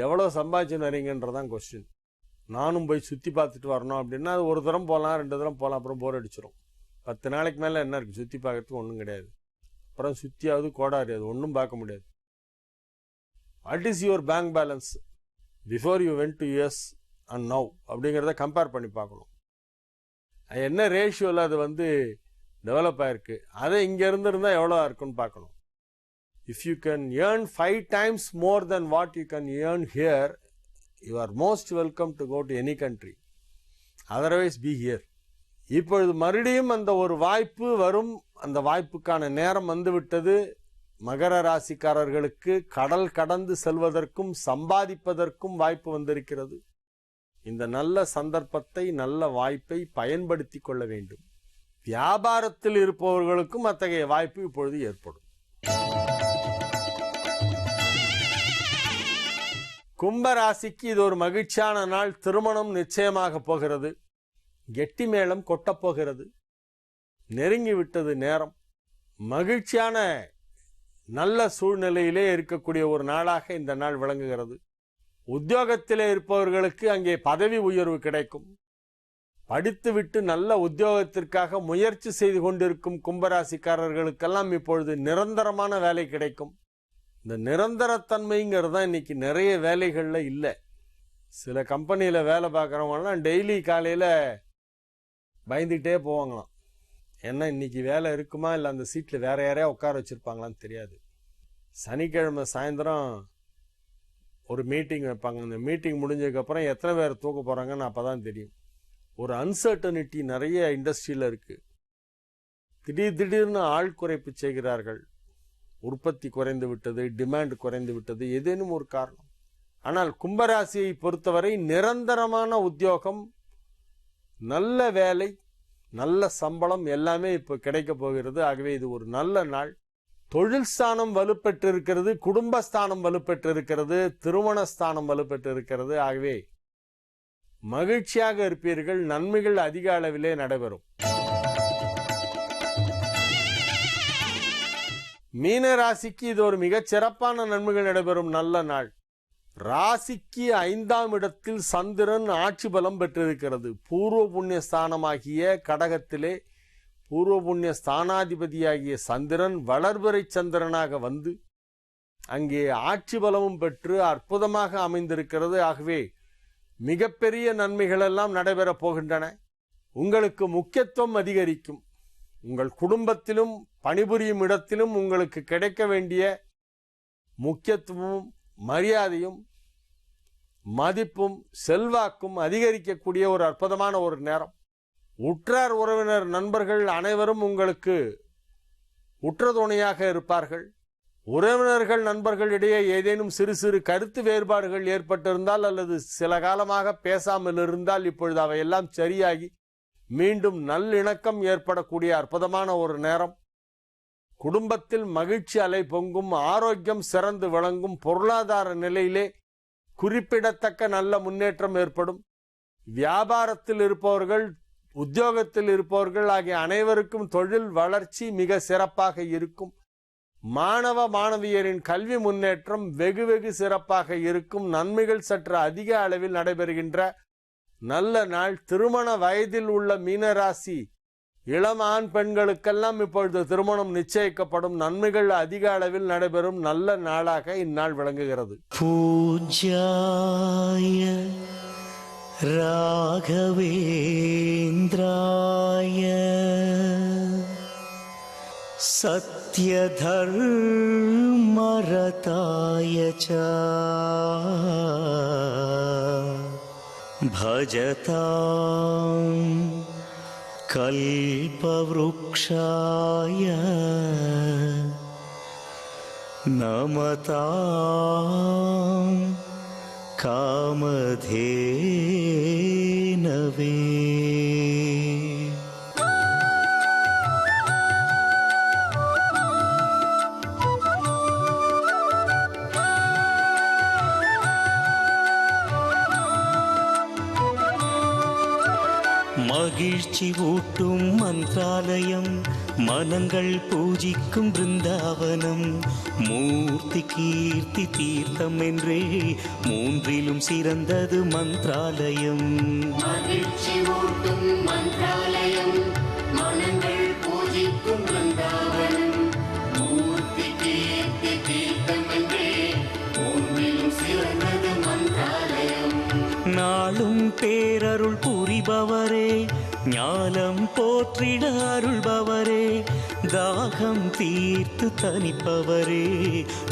எவ்வளோ சம்பாதிச்சுன்னு வரீங்கன்றதான் கொஸ்டின். நானும் போய் சுற்றி பார்த்துட்டு வரணும் அப்படின்னா அது ஒரு தரம் போகலாம், 2 தரம் போகலாம், அப்புறம் போர் அடிச்சிடும். 10 நாளைக்கு மேலே என்ன இருக்குது? சுற்றி பார்க்கறதுக்கு ஒன்றும் கிடையாது. அப்புறம் சுற்றியாவது கோடாரி, அது ஒன்றும் பார்க்க முடியாது. What is your bank balance before you went to US and now அப்படிங்கிறத கம்பேர் பண்ணி பார்க்கணும். என்ன ரேஷியோவில் அது டெவலப் ஆயிருக்கு, அதை இங்கே இருந்திருந்தால் எவ்வளோ இருக்குன்னு பார்க்கணும். If you can earn 5 times more than what you can earn here, you are most welcome to go to any country. Otherwise be here. இப்பொழுது மறுபடியும் அந்த ஒரு வாய்ப்பு வரும். அந்த வாய்ப்புக்கான நேரம் வந்துவிட்டது. மகர ராசிக்காரர்களுக்கு கடல் கடந்து செல்வதற்கும் சம்பாதிப்பதற்கும் வாய்ப்பு வந்திருக்கிறது. இந்த நல்ல சந்தர்ப்பத்தை, நல்ல வாய்ப்பை பயன்படுத்தி கொள்ள வேண்டும். வியாபாரத்தில் இருப்பவர்களுக்கும் அத்தகைய வாய்ப்பு இப்பொழுது ஏற்படும். கும்பராசிக்கு இது ஒரு மகிழ்ச்சியான நாள். திருமணம் நிச்சயமாக போகிறது. கெட்டி மேளம் கொட்டப்போகிறது. நெருங்கி விட்டது நேரம். மகிழ்ச்சியான நல்ல சூழ்நிலையிலே இருக்கக்கூடிய ஒரு நாளாக இந்த நாள் விளங்குகிறது. உத்தியோகத்திலே இருப்பவர்களுக்கு அங்கே பதவி உயர்வு கிடைக்கும். படித்துவிட்டு நல்ல உத்தியோகத்திற்காக முயற்சி செய்து கொண்டிருக்கும் கும்பராசிக்காரர்களுக்கெல்லாம் இப்பொழுது நிரந்தரமான வேலை கிடைக்கும். இந்த நிரந்தரத்தன்மைங்கிறது தான் இன்னைக்கு நிறைய வேலைகளில் இல்லை. சில கம்பெனியில் வேலை பார்க்குறவங்கலாம் டெய்லி காலையில் பயந்துக்கிட்டே போவாங்களாம். ஏன்னா இன்னைக்கு வேலை இருக்குமா, இல்லை அந்த சீட்டில் வேற யாரையா உட்கார வச்சுருப்பாங்களான்னு தெரியாது. சனிக்கிழமை சாயந்தரம் ஒரு மீட்டிங் வைப்பாங்க. அந்த மீட்டிங் முடிஞ்சதுக்கப்புறம் எத்தனை பேர் தூக்க போகிறாங்கன்னு அப்போ தான் தெரியும். ஒரு அன்சர்டனிட்டி நிறைய இண்டஸ்ட்ரியில் இருக்குது. திடீர்னு ஆள் குறைப்பு செய்கிறார்கள். உற்பத்தி குறைந்து விட்டது, டிமாண்ட் குறைந்து விட்டது, ஏதேனும் ஒரு காரணம். ஆனால் கும்பராசியை பொறுத்தவரை நிரந்தரமான உத்தியோகம், நல்ல வேலை, நல்ல சம்பளம் எல்லாமே இப்போ கிடைக்க போகிறது. ஆகவே இது ஒரு நல்ல நாள். தொழில் ஸ்தானம் வலுப்பெற்றிருக்கிறது, குடும்பஸ்தானம் வலுப்பெற்றிருக்கிறது, திருமணஸ்தானம் வலுப்பெற்றிருக்கிறது. ஆகவே மகிழ்ச்சியாக இருப்பீர்கள். நன்மைகள் அதிக அளவிலே நடைபெறும். மீன ராசிக்கு இது ஒரு மிகச் சிறப்பான நன்மைகள் நடைபெறும் நல்ல நாள். ராசிக்கு 5ஆம் இடத்தில் சந்திரன் ஆட்சி பலம் பெற்றிருக்கிறது. பூர்வ புண்ணிய ஸ்தானமாகிய கடகத்திலே பூர்வ புண்ணிய ஸ்தானாதிபதியாகிய சந்திரன் வளர்பிறை சந்திரனாக வந்து அங்கே ஆட்சி பலமும் பெற்று அற்புதமாக அமைந்திருக்கிறது. ஆகவே மிகப்பெரிய நன்மைகள் எல்லாம் நடைபெறப் போகின்றன. உங்களுக்கு முக்கியத்துவம் அதிகரிக்கும். உங்கள் குடும்பத்திலும் பணிபுரியும் இடத்திலும் உங்களுக்கு கிடைக்க வேண்டிய முக்கியத்துவமும் மரியாதையும் மதிப்பும் செல்வாக்கும் அதிகரிக்கக்கூடிய ஒரு அற்புதமான ஒரு நேரம். உற்றார் உறவினர் நண்பர்கள் அனைவரும் உங்களுக்கு உற்ற துணையாக இருப்பார்கள். உறவினர்கள் நண்பர்களிடையே ஏதேனும் சிறு சிறு கருத்து வேறுபாடுகள் ஏற்பட்டிருந்தால் அல்லது சில காலமாக பேசாமல் இருந்தால் இப்பொழுது அவையெல்லாம் சரியாகி மீண்டும் நல்லிணக்கம் ஏற்படக்கூடிய அற்புதமான ஒரு நேரம். குடும்பத்தில் மகிழ்ச்சி அலை பொங்கும். ஆரோக்கியம் சிறந்து விளங்கும். பொருளாதார நிலையிலே குறிப்பிடத்தக்க நல்ல முன்னேற்றம் ஏற்படும். வியாபாரத்தில் இருப்பவர்கள், உத்தியோகத்தில் இருப்பவர்கள் ஆகிய அனைவருக்கும் தொழில் வளர்ச்சி மிக சிறப்பாக இருக்கும். மாணவ மாணவியரின் கல்வி முன்னேற்றம் வெகு வெகு சிறப்பாக இருக்கும். நன்மைகள் சற்று அதிக அளவில் நடைபெறுகின்ற நல்ல நாள். திருமண வயதில் உள்ள மீனராசி இளம் ஆண் பெண்களுக்கெல்லாம் இப்பொழுது திருமணம் நிச்சயிக்கப்படும். நன்மைகள் அதிக அளவில் நடைபெறும் நல்ல நாளாக இந்நாள் விளங்குகிறது. பூஜ்யாய ராகவேந்திராய சத்யதர்மரதாய ச பஜதாம் கல்பவ்ருக்ஷாய நமதாம் காமதேனவே. மகிழ்ச்சி ஊட்டும் மந்திராலயம், மனங்கள் பூஜிக்கும் பிருந்தாவனம், மூர்த்தி கீர்த்தி தீர்த்தம் என்றே மூன்றிலும் சிறந்தது மந்திராலயம். மகிழ்ச்சி ஊட்டும் மந்திராலயம், மனங்கள் பூஜிக்கும் பிருந்தாவனம், மூர்த்தி கீர்த்தி தீர்த்தம் என்றே மூன்றிலும் சிறந்தது மந்திராலயம். நாளும் பேரருள் புரிபவரே, ஞானம் போற்றிட அருள்பவரே, தாகம் தீர்த்து தனிப்பவரே,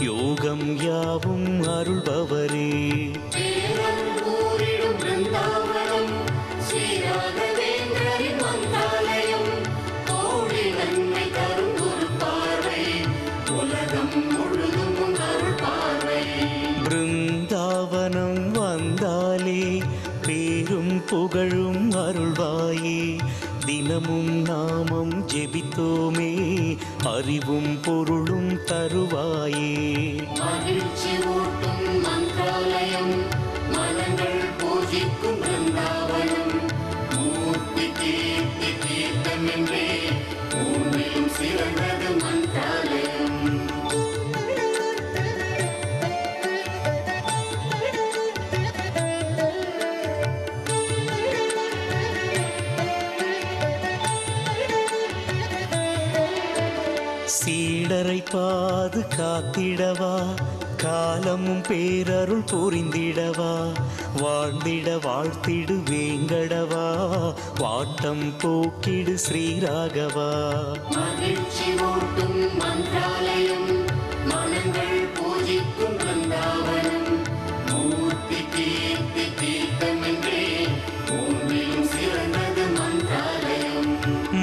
யோகம் யாவும் அருள்பவரே. பேரருள் கூறிடும் பிருந்தாவனம், ஸ்ரீராகவேந்திரரின் மந்திராலயம், கோடி நன்மை தரும் குரு பார்வை, உலகம் முழுதும் உன் அருள் பார்வை. பிருந்தாவனம் வந்தாலே பேரும் புகழும் அருள்வாயே, தினமும் நாமம் ஜெபித்தோமே அறிவும் பொருளும் தருவாயே. மகிழ்ச்சி ஊட்டும் மந்திராலயம், மனங்கள் பூஜிக்கும் பிருந்தாவனம், மூர்த்தி கீர்த்தி தீர்த்தம் என்றே மூன்றிலும் சிறந்தது மந்திராலயம். சீடரை பாதுகாத்திடவா, காலமும் பேரருள் புரிந்திடவா, வாழ்ந்திட வாழ்த்திடு வேங்கடவா, வாட்டம் போக்கிடு ஸ்ரீராகவா. மகிழ்ச்சி ஊட்டும் மந்திராலயம், மனங்கள் பூஜிக்கும் பிருந்தாவனம், மூர்த்தி கீர்த்தி தீர்த்தம் என்றே மூன்றிலும் சிறந்தது மந்திராலயம்.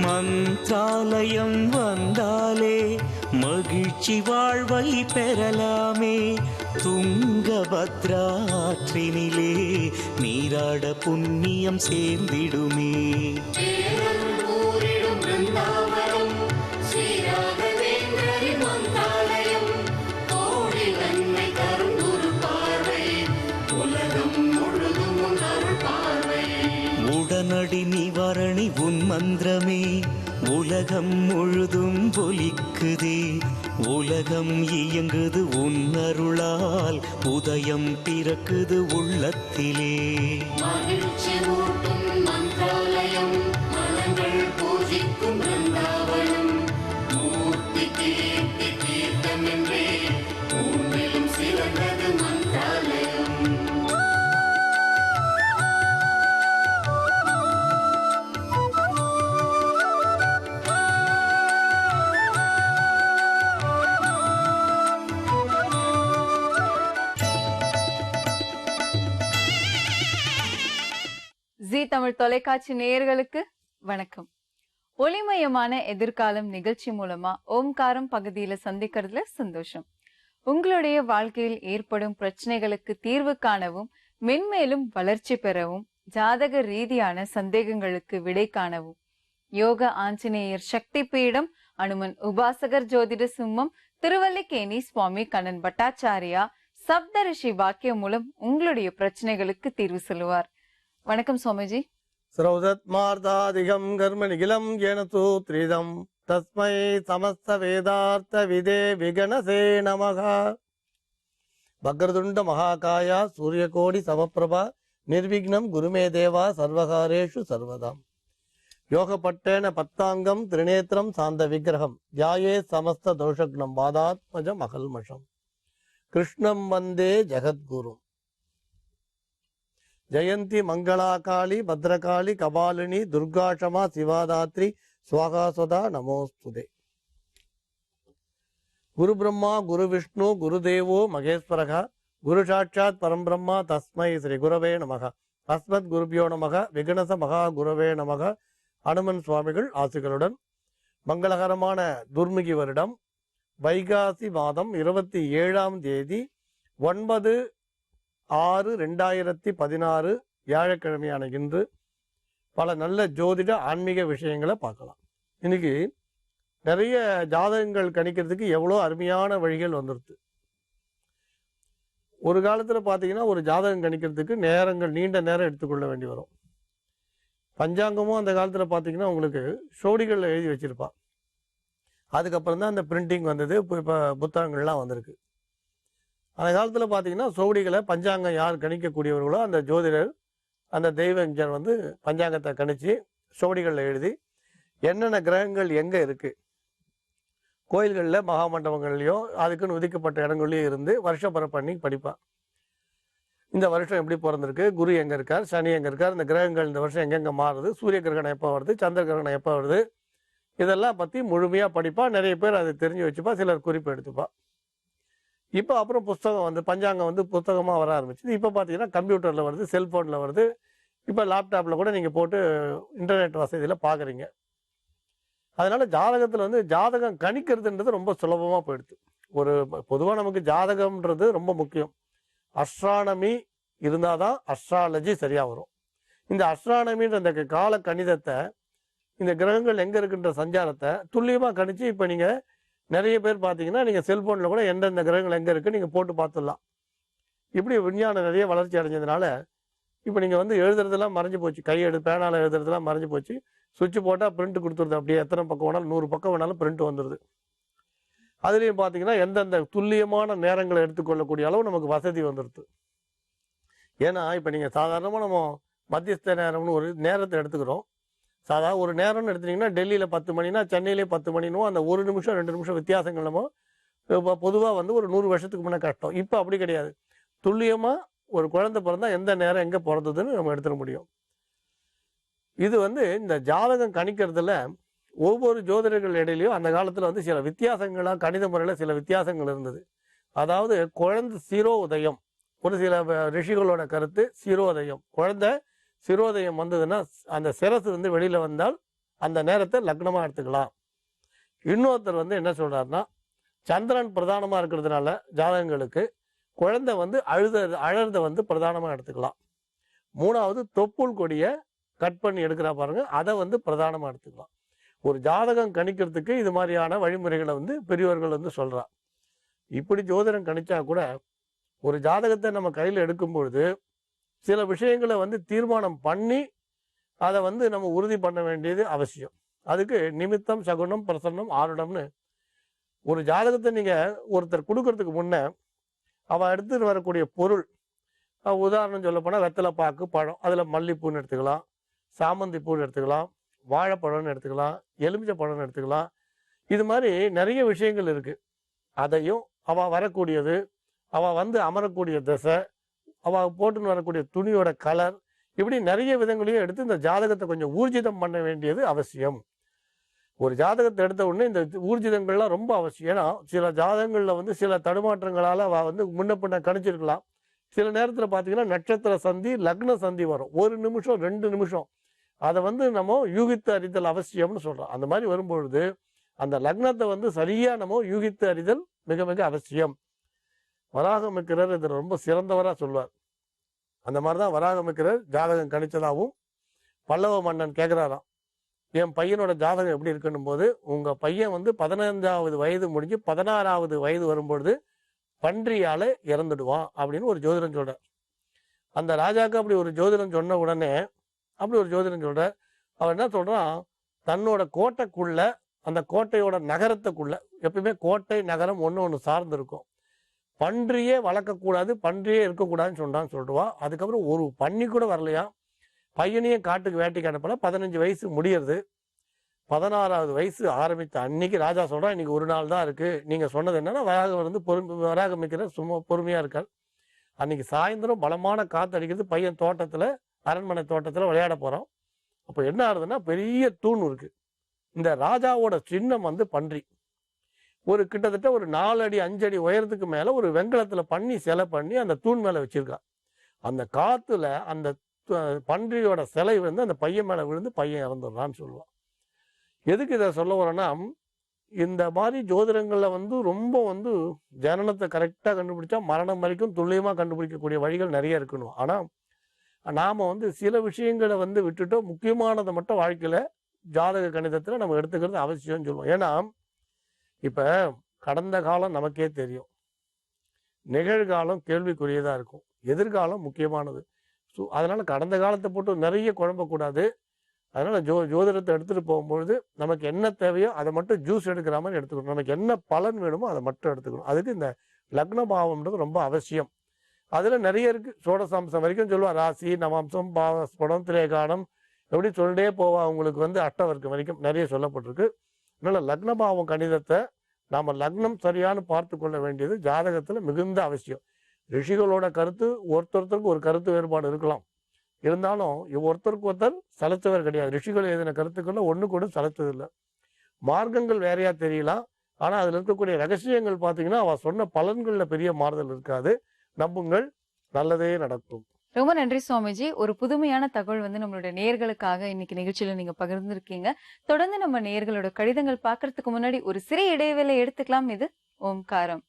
மந்திராலயம் வந்தாலே மகிழ்ச்சி வாழ்வை பெறலாமே, துங்கபத்ரா ஆற்றினிலே நீராட புண்ணியம் சேர்ந்திடுமே. பேரருள் கூறிடும் பிருந்தாவனம், ஸ்ரீராகவேந்திரரின் மந்திராலயம், கோடி நன்மை தரும் குரு பார்வை, உலகம் முழுதும் உன் அருள் பார்வை. உடனடி நிவாரணி உன் மந்திரமே, உலகம் முழுதும் ஒலிக்குதே, உலகம் இயங்குது உன் அருளால், உதயம் பிறக்குது உள்ளத்திலே. மகிழ்ச்சி ஊட்டும் மந்திராலயம், மனங்கள் பூஜிக்கும் பிருந்தாவனம், மூர்த்தி கீர்த்தி தீர்த்தம் என்றே மூன்றிலும் சிறந்தது மந்திராலயம். ஜீ தமிழ் தொலைக்காட்சி நேயர்களுக்கு வணக்கம். ஒளிமயமான எதிர்காலம் நிகழ்ச்சி மூலமா ஓம்காரம் பகுதியில சந்திக்கிறதுல சந்தோஷம். உங்களுடைய வாழ்க்கையில் ஏற்படும் பிரச்சனைகளுக்கு தீர்வு காணவும், மென்மேலும் வளர்ச்சி பெறவும், ஜாதக ரீதியான சந்தேகங்களுக்கு விடை காணவும் யோக ஆஞ்சநேயர் சக்தி பீடம், அனுமன் உபாசகர் ஜோதிட சிம்மம், திருவல்லிக்கேணி சுவாமி கண்ணன் பட்டாச்சாரியா சப்தரிஷி வாக்கியம் மூலம் உங்களுடைய பிரச்சனைகளுக்கு தீர்வு சொல்லுவார். வணக்கம் சுவாமிஜி. ஸ்ரௌதத்மார்த்தாதிகம் கர்ம நிகிலம் ஏன சூத்ரிதம் தஸ்மை சமஸ்த வேதார்த்த விதே விகணசே நமக. வக்ரதுண்ட மகாகாயா சூரியகோடி சமப்பிரபா நிர்விக்னம் குருமே தேவா சர்வகாரேஷு சர்வதாம். யோகப்பட்டேன பத்தாங்கம் திரிநேத்திரம் சாந்த விக்கிரகம் தியாயே சமஸ்த தோஷக்னம் வாதாத்மஜம் அகல்மஷம் கிருஷ்ணம் வந்தே ஜெகத்குரும். ஜெயந்தி மங்களாகாளி பத்ரகாளி கபாலினி துர்காஷமா சிவாதாத்ரி ஸ்வாகாசுதா நமோஸ்துதே. குரு பிரம்மா குரு விஷ்ணு குரு தேவோ மகேஸ்வரக குரு சாட்சாத் பரம்பிரம்மா தஸ்மை ஸ்ரீ குரவே நமக. அஸ்மத் குருபியோ நமக. விகணச மகா குரவே நமக. அனுமன் சுவாமிகள் ஆசிகளுடன் மங்களகரமான துர்முகி வருடம் வைகாசி மாதம் 27ஆம் தேதி 9/6/2016 வியாழக்கிழமையான இன்று பல நல்ல ஜோதிட ஆன்மீக விஷயங்களை பார்க்கலாம். இன்னைக்கு நிறைய ஜாதகங்கள் கணிக்கிறதுக்கு எவ்வளோ அருமையான வழிகள் வந்துடுது. ஒரு காலத்தில் பார்த்தீங்கன்னா ஒரு ஜாதகம் கணிக்கிறதுக்கு நேரங்கள் நீண்ட நேரம் எடுத்துக்கொள்ள வேண்டி வரும். பஞ்சாங்கமும் அந்த காலத்தில் பார்த்தீங்கன்னா உங்களுக்கு சோடிகளில் எழுதி வச்சிருப்பா. அதுக்கப்புறம் தான் அந்த பிரிண்டிங் வந்தது. இப்போ புத்தகங்கள்லாம் வந்திருக்கு. அந்த காலத்தில் பார்த்தீங்கன்னா சோடிகளை பஞ்சாங்கம் யார் கணிக்கக்கூடியவர்களோ அந்த ஜோதிடர், அந்த தெய்வஞர் வந்து பஞ்சாங்கத்தை கணிச்சு சோடிகளில் எழுதி என்னென்ன கிரகங்கள் எங்கே இருக்குது, கோயில்களில் மகாமண்டபங்கள்லையோ அதுக்குன்னு ஒதுக்கப்பட்ட இடங்கள்லையும் இருந்து வருஷப்பரம் பண்ணி படிப்பாள். இந்த வருஷம் எப்படி பிறந்திருக்கு, குரு எங்கே இருக்கார், சனி எங்கே இருக்கார், இந்த கிரகங்கள் இந்த வருஷம் எங்கெங்கே மாறுது, சூரிய கிரகணம் எப்போ வருது, சந்திர கிரகணம் எப்போ வருது, இதெல்லாம் பற்றி முழுமையாக படிப்பா. நிறைய பேர் அதை தெரிஞ்சு வச்சுப்பா, சிலர் குறிப்பு எடுத்துப்பா. இப்போ அப்புறம் புஸ்தகம் வந்து பஞ்சாங்கம் வந்து புத்தகமாக வர ஆரம்பிச்சுது. இப்போ பார்த்தீங்கன்னா கம்ப்யூட்டரில் வருது, செல்ஃபோனில் வருது, இப்போ லேப்டாப்பில் கூட நீங்கள் போட்டு இன்டர்நெட் வசதியில் பார்க்குறீங்க. அதனால ஜாதகத்தில் வந்து ஜாதகம் கணிக்கிறதுன்றது ரொம்ப சுலபமாக போயிடுது. ஒரு பொதுவாக நமக்கு ஜாதகம்ன்றது ரொம்ப முக்கியம். அஸ்ட்ரானமி இருந்தால் தான் அஸ்ட்ராலஜி சரியாக வரும். இந்த அஸ்ட்ரானமின்ற அந்த கால கணிதத்தை, இந்த கிரகங்கள் எங்கே இருக்குன்ற சஞ்சாரத்தை துல்லியமாக கணிச்சு இப்போ நீங்கள் நிறைய பேர் பார்த்தீங்கன்னா நீங்கள் செல்ஃபோனில் கூட எந்தெந்த கிரகங்கள் எங்கே இருக்குன்னு நீங்கள் போட்டு பார்த்துடலாம். இப்படி விஞ்ஞானம் நிறைய வளர்ச்சி அடைஞ்சதுனால இப்போ நீங்கள் வந்து எழுதுறதெல்லாம் மறைஞ்சு போச்சு. பேனால் எழுதுறதெல்லாம் மறைஞ்சு போச்சு. சுவிட்ச் போட்டால் பிரிண்ட் கொடுத்துருது. அப்படியே எத்தனை பக்கம் வேணாலும் 100 பக்கம் வேணாலும் பிரிண்ட் வந்துடுது. அதுலேயும் பார்த்தீங்கன்னா எந்தெந்த துல்லியமான நேரங்களை எடுத்துக்கொள்ளக்கூடிய அளவு நமக்கு வசதி வந்துடுது. ஏன்னா இப்போ நீங்கள் சாதாரணமாக நம்ம மத்தியஸ்த நேரம்னு ஒரு நேரத்தை எடுத்துக்கிறோம். சாதாரண ஒரு நேரம்னு எடுத்துட்டிங்கன்னா டெல்லியில் 10 மணினா சென்னையிலே 10 மணினும் அந்த 1 நிமிஷம் 2 நிமிஷம் வித்தியாசங்கள் நம்ம இப்போ பொதுவாக வந்து ஒரு 100 வருஷத்துக்கு முன்னே கஷ்டம். இப்போ அப்படி கிடையாது. துல்லியமாக ஒரு குழந்தை பிறந்தா எந்த நேரம் எங்கே பிறந்ததுன்னு நம்ம எடுத்துட முடியும். இது வந்து இந்த ஜாதகம் கணிக்கிறதுல ஒவ்வொரு ஜோதிடர்கள் இடையிலையும் அந்த காலத்தில் வந்து சில வித்தியாசங்களாக கணித முறையில் சில வித்தியாசங்கள் இருந்தது. அதாவது குழந்தை சிரோதயம், ஒரு சில ரிஷிகளோட கருத்து சிரோதயம், குழந்தை சிரோதயம் வந்ததுன்னா அந்த சிரசு வந்து வெளியில் வந்தால் அந்த நேரத்தை லக்னமாக எடுத்துக்கலாம். இன்னொருத்தர் வந்து என்ன சொல்கிறாருன்னா, சந்திரன் பிரதானமாக இருக்கிறதுனால ஜாதகங்களுக்கு குழந்தை வந்து அழறதை வந்து பிரதானமாக எடுத்துக்கலாம். மூணாவது தொப்புள் கொடியை கட் பண்ணி எடுக்கிறா பாருங்க, அதை வந்து பிரதானமாக எடுத்துக்கலாம். ஒரு ஜாதகம் கணிக்கிறதுக்கு இது மாதிரியான வழிமுறைகளை வந்து பெரியவர்கள் வந்து சொல்றா. இப்படி ஜோதிடம் கணிச்சா கூட ஒரு ஜாதகத்தை நம்ம கையில் எடுக்கும்பொழுது சில விஷயங்களை வந்து தீர்மானம் பண்ணி அதை வந்து நம்ம உறுதி பண்ண வேண்டியது அவசியம். அதுக்கு நிமித்தம், சகுனம், பிரசன்னம், ஆருடம்னு ஒரு ஜாதகத்தை நீங்க ஒருத்தர் கொடுக்கறதுக்கு முன்ன அவன் எடுத்துட்டு வரக்கூடிய பொருள், உதாரணம் சொல்ல போனால் வெத்தலை பாக்கு, பழம், அதில் மல்லிப்பூன்னு எடுத்துக்கலாம், சாமந்தி பூன்னு எடுத்துக்கலாம், வாழைப்பழம்னு எடுத்துக்கலாம், எலுமிச்சை பழம்னு எடுத்துக்கலாம். இது மாதிரி நிறைய விஷயங்கள் இருக்கு. அதையும் அவள் வரக்கூடியது, அவள் வந்து அமரக்கூடிய திசை, அவள் போட்டுன்னு வரக்கூடிய துணியோட கலர், இப்படி நிறைய விதங்களையும் எடுத்து இந்த ஜாதகத்தை கொஞ்சம் ஊர்ஜிதம் பண்ண வேண்டியது அவசியம். ஒரு ஜாதகத்தை எடுத்த உடனே இந்த ஊர்ஜிதங்கள்லாம் ரொம்ப அவசியம். ஏன்னா சில ஜாதகங்களில் வந்து சில தடுமாற்றங்களால் அவள் வந்து முன்ன பின்ன கணிச்சிருக்கலாம். சில நேரத்தில் பார்த்தீங்கன்னா நட்சத்திர சந்தி, லக்ன சந்தி வரும். 1 நிமிஷம் 2 நிமிஷம் அதை வந்து நம்ம யூகித்து அறிதல் அவசியம்னு சொல்கிறோம். அந்த மாதிரி வரும்பொழுது அந்த லக்னத்தை வந்து சரியாக நம்ம யூகித்து அறிதல் மிக மிக அவசியம். வராகமிக்கிறர் இதில் ரொம்ப சிறந்தவராக சொல்வார். அந்த மாதிரி தான் வராகமிக்கிறர் ஜாதகம் கணிச்சதாகவும் பல்லவ மன்னன் கேட்குறாராம், என் பையனோட ஜாதகம் எப்படி இருக்குன்னும் போது, உங்கள் பையன் வந்து 15வது வயது முடிஞ்சு 16வது வயது வரும்பொழுது பன்றியால இறந்துடுவான் அப்படின்னு ஒரு ஜோதிடம் சொல்கிறார். அந்த ராஜாவுக்கு அப்படி ஒரு ஜோதிடம் சொன்ன உடனே அப்படி ஒரு ஜோதிடம் சொல்கிறார். அவன் என்ன சொல்கிறான், தன்னோட கோட்டைக்குள்ள, அந்த கோட்டையோட நகரத்துக்குள்ள, எப்பயுமே கோட்டை நகரம் ஒன்று சார்ந்து இருக்கும், பன்றியே வளர்க்கக்கூடாது, பன்றியே இருக்கக்கூடாதுன்னு சொல்லிடுவான். அதுக்கப்புறம் ஒரு பன்னி கூட வரலையா. பையனையும் காட்டுக்கு வேட்டைக்கு அனுப்பல. 15 வயசு முடியறது. 16வது வயசு ஆரம்பித்த அன்னைக்கு ராஜா சொல்கிறான், இன்னைக்கு ஒரு நாள் தான் இருக்குது. நீங்கள் சொன்னது என்னன்னா வராகம் வந்து வராகமிக்கிற சும்மா பொறுமையாக இருக்கார். அன்னைக்கு சாயந்தரம் பலமான காற்று அடிக்கிறது. பையன் தோட்டத்தில், அரண்மனை தோட்டத்தில் விளையாட போகிறான். அப்போ என்ன ஆகுதுன்னா, பெரிய தூண் இருக்குது. இந்த ராஜாவோட சின்னம் வந்து பன்றி. ஒரு கிட்டத்தட்ட ஒரு 4 அடி 5 அடி உயரத்துக்கு மேலே ஒரு வெங்கலத்தில் பண்ணி சிலை பண்ணி அந்த தூண் மேலே வச்சிருக்கா. அந்த காற்றுல அந்த பன்றியோட சிலை வந்து அந்த பையன் மேலே விழுந்து பையன் இறந்துடுறான்னு சொல்லுவான். எதுக்கு இதை சொல்ல வரோன்னா, இந்த மாதிரி ஜோதிடங்களில் வந்து ரொம்ப வந்து ஜனனத்தை கரெக்டாக கண்டுபிடிச்சா மரணம் வரைக்கும் துல்லியமாக கண்டுபிடிக்கக்கூடிய வழிகள் நிறைய இருக்கணும். ஆனால் நாம் வந்து சில விஷயங்களை வந்து விட்டுட்டோம். முக்கியமானதை மட்டும் வாழ்க்கையில் ஜாதக கணிதத்தில் நம்ம எடுத்துக்கிறது அவசியம்னு சொல்லுவோம். ஏன்னா இப்போ கடந்த காலம் நமக்கே தெரியும், நிகழ்காலம் கேள்விக்குரியதாக இருக்கும், எதிர்காலம் முக்கியமானது. ஸோ அதனால் கடந்த காலத்தை போட்டு நிறைய குழம்பக்கூடாது. அதனால் ஜோதிடத்தை எடுத்துகிட்டு போகும்பொழுது நமக்கு என்ன தேவையோ அதை மட்டும் ஜூஸ் எடுக்கிற மாதிரி எடுத்துக்கணும். நமக்கு என்ன பலன் வேணுமோ அதை மட்டும் எடுத்துக்கணும். அதுக்கு இந்த லக்ன பாவம்ன்றது ரொம்ப அவசியம். அதில் நிறைய இருக்குது. சோடசாம்சம் வரைக்கும் சொல்லுவாள். ராசி, நவாம்சம், பாவஸ்படம், திரேகானம், எப்படி சொல்லிட்டே போவா. அவங்களுக்கு அஷ்டவர்க்கம் வரைக்கும் நிறைய சொல்லப்பட்டிருக்கு. அதனால் லக்ன பாவம் கணிதத்தை நாம் லக்னம் சரியானு பார்த்து கொள்ள வேண்டியது ஜாதகத்தில் மிகுந்த அவசியம். ரிஷிகளோட கருத்து ஒருத்தருக்கு ஒரு கருத்து வேறுபாடு இருக்கலாம். இருந்தாலும் ஒருத்தருக்கு ஒருத்தர் சலைச்சவர் கிடையாது. ரிஷிகள் எழுதின கருத்துக்கள் ஒன்று கூட சலைச்சது இல்லை. மார்க்கங்கள் வேறையா தெரியலாம். ஆனால் அதில் இருக்கக்கூடிய ரகசியங்கள் பார்த்தீங்கன்னா அவள் சொன்ன பலன்களில் பெரிய மாறுதல் இருக்காது. நம்புங்கள், நல்லதே நடக்கும். ரொம்ப நன்றி சுவாமிஜி. ஒரு புதுமையான தகவல் நம்மளுடைய நேயர்களுக்காக இன்னைக்கு நிகழ்ச்சியில நீங்க பகிர்ந்திருக்கீங்க. தொடர்ந்து நம்ம நேயர்களோட கடிதங்கள் பார்க்கறதுக்கு முன்னாடி ஒரு சிறிய இடைவேளை எடுத்துக்கலாம். இது ஓம்காரம்.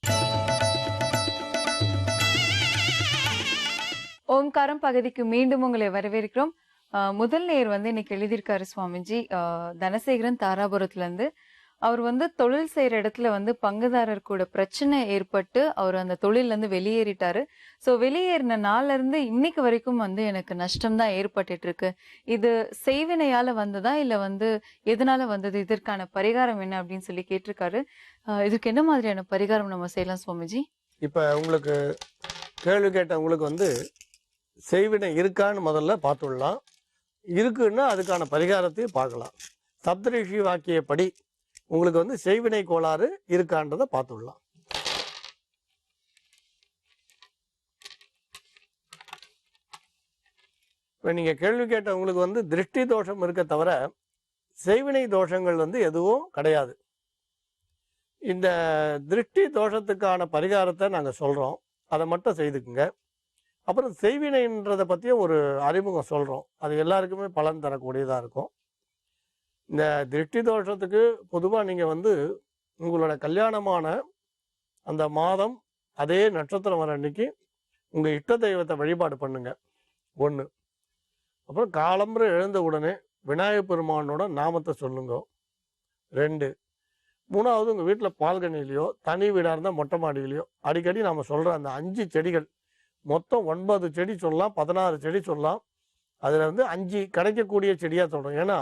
ஓம்காரம் பகுதிக்கு மீண்டும் உங்களை வரவேற்கிறோம். முதல் நேயர் இன்னைக்கு எழுதியிருக்காரு சுவாமிஜி. தனசேகரன் தாராபுரத்துல இருந்து. அவர் தொழில் செய்யற இடத்துல பங்குதாரர் கூட பிரச்சனை ஏற்பட்டு அவர் அந்த தொழில இருந்து வெளியேறிட்டாரு. சோ வெளியேறின நாள்ல இருந்து இன்னைக்கு வரைக்கும் எனக்கு நஷ்டம் தான் ஏற்பட்டுட்டு இருக்கு. இது செய்வினையால வந்ததா இல்ல எதனால வந்தது, இதற்கான பரிகாரம் என்ன அப்படின்னு சொல்லி கேட்டிருக்காரு. இதுக்கு என்ன மாதிரியான பரிகாரம் நம்ம செய்யலாம் சுவாமிஜி? இப்ப உங்களுக்கு கேள்வி கேட்ட உங்களுக்கு செய்வினை இருக்கான்னு முதல்ல பார்த்துடலாம். இருக்குன்னா அதுக்கான பரிகாரத்தையும் பார்க்கலாம். சப்தரிஷி வாக்கியப்படி உங்களுக்கு செய்வினை கோளாறு இருக்கான்றதை பார்த்துடலாம். இப்போ நீங்கள் கேள்வி கேட்ட உங்களுக்கு திருஷ்டி தோஷம் இருக்க தவிர செய்வினை தோஷங்கள் எதுவும் கிடையாது. இந்த திருஷ்டி தோஷத்துக்கான பரிகாரத்தை நாங்கள் சொல்கிறோம், அதை மட்டும் செய்துக்குங்க. அப்புறம் செய்வினைன்றதை பற்றியும் ஒரு அறிமுகம் சொல்கிறோம். அது எல்லாருக்குமே பலன் தரக்கூடியதாக இருக்கும். இந்த திருஷ்டி தோஷத்துக்கு பொதுவாக நீங்கள் உங்களோட கல்யாணமான அந்த மாதம் அதே நட்சத்திரம் வர அன்னைக்கு உங்கள் இஷ்ட தெய்வத்தை வழிபாடு பண்ணுங்க. 1. அப்புறம் காலம்புற எழுந்த உடனே விநாயகப் பெருமானோட நாமத்தை சொல்லுங்க. 2. 3வது உங்கள் வீட்டில் பால்கனிலையோ தனி வீடாக இருந்தால் மொட்டை மாடியிலையோ அடிக்கடி நாம் சொல்கிற அந்த 5 செடிகள், மொத்தம் 9 செடி சொல்லலாம், 16 செடி சொல்லலாம். அதில் 5 கிடைக்கக்கூடிய செடியாக சொல்கிறோம். ஏன்னா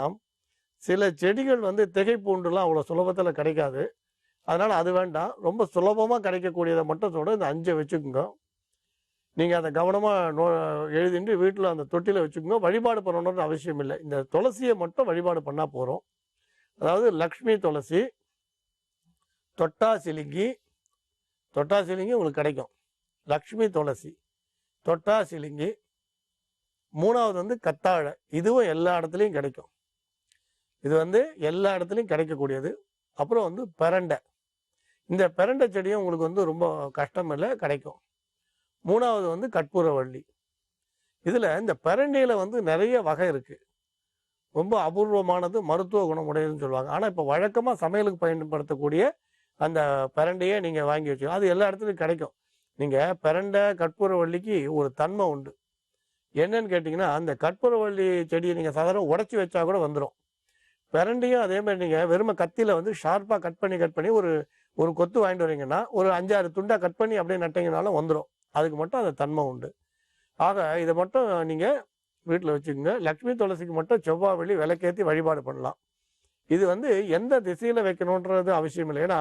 சில செடிகள் திகைப்பூண்டுலாம் அவ்வளோ சுலபத்தில் கிடைக்காது. அதனால் அது வேண்டாம். ரொம்ப சுலபமாக கிடைக்கக்கூடியதை மட்டும் சொல்ல இந்த 5 வச்சுக்கோங்க. நீங்கள் அதை கவனமாக எழுதிட்டு வீட்டில் அந்த தொட்டியில் வச்சுக்கோங்க. வழிபாடு பண்ணணுன்ற அவசியம் இல்லை. இந்த துளசியை மட்டும் வழிபாடு பண்ணால் போகிறோம். அதாவது லக்ஷ்மி துளசி, தொட்டாசிலிங்கி உங்களுக்கு கிடைக்கும். லக்ஷ்மி துளசி, தொட்டாசிலிங்கி. 3வது கத்தாழை. இதுவும் எல்லா இடத்துலையும் கிடைக்கும். இது எல்லா இடத்துலையும் கிடைக்கக்கூடியது. அப்புறம் பெரண்டை. இந்த பெரண்டை செடியும் உங்களுக்கு ரொம்ப கஷ்டம் இல்லை, கிடைக்கும். 3வது கற்பூரவள்ளி. இதில் இந்த பெரண்டையில் நிறைய வகை இருக்குது. ரொம்ப அபூர்வமானது, மருத்துவ குணம் உடையதுன்னு சொல்லுவாங்க. ஆனால் இப்போ வழக்கமாக சமையலுக்கு பயன்படுத்தக்கூடிய அந்த பெரண்டையை நீங்கள் வாங்கி வச்சுக்கோங்க. அது எல்லா இடத்துலையும் கிடைக்கும். நீங்கள் பெரண்டை கற்பூரவள்ளிக்கு ஒரு தன்மை உண்டு. என்னன்னு கேட்டிங்கன்னா, அந்த கற்பூரவள்ளி செடியை நீங்கள் சாதாரண உடச்சி வச்சா கூட வந்துடும். பெரண்டையும் அதே மாதிரி நீங்கள் வெறுமை கத்தியில் ஷார்ப்பாக கட் பண்ணி ஒரு கொத்து வாங்கிட்டு வரீங்கன்னா ஒரு 5-6 துண்டாக கட் பண்ணி அப்படியே நட்டிங்கனாலும் வந்துடும். அதுக்கு மட்டும் அந்த தன்மை உண்டு. ஆக இதை மட்டும் நீங்கள் வீட்டில் வச்சுக்கோங்க. லக்ஷ்மி துளசிக்கு மட்டும் செவ்வாய் வெள்ளி விளக்கேற்றி வழிபாடு பண்ணலாம். இது எந்த திசையில் வைக்கணுன்றது அவசியம் இல்லை. ஏன்னா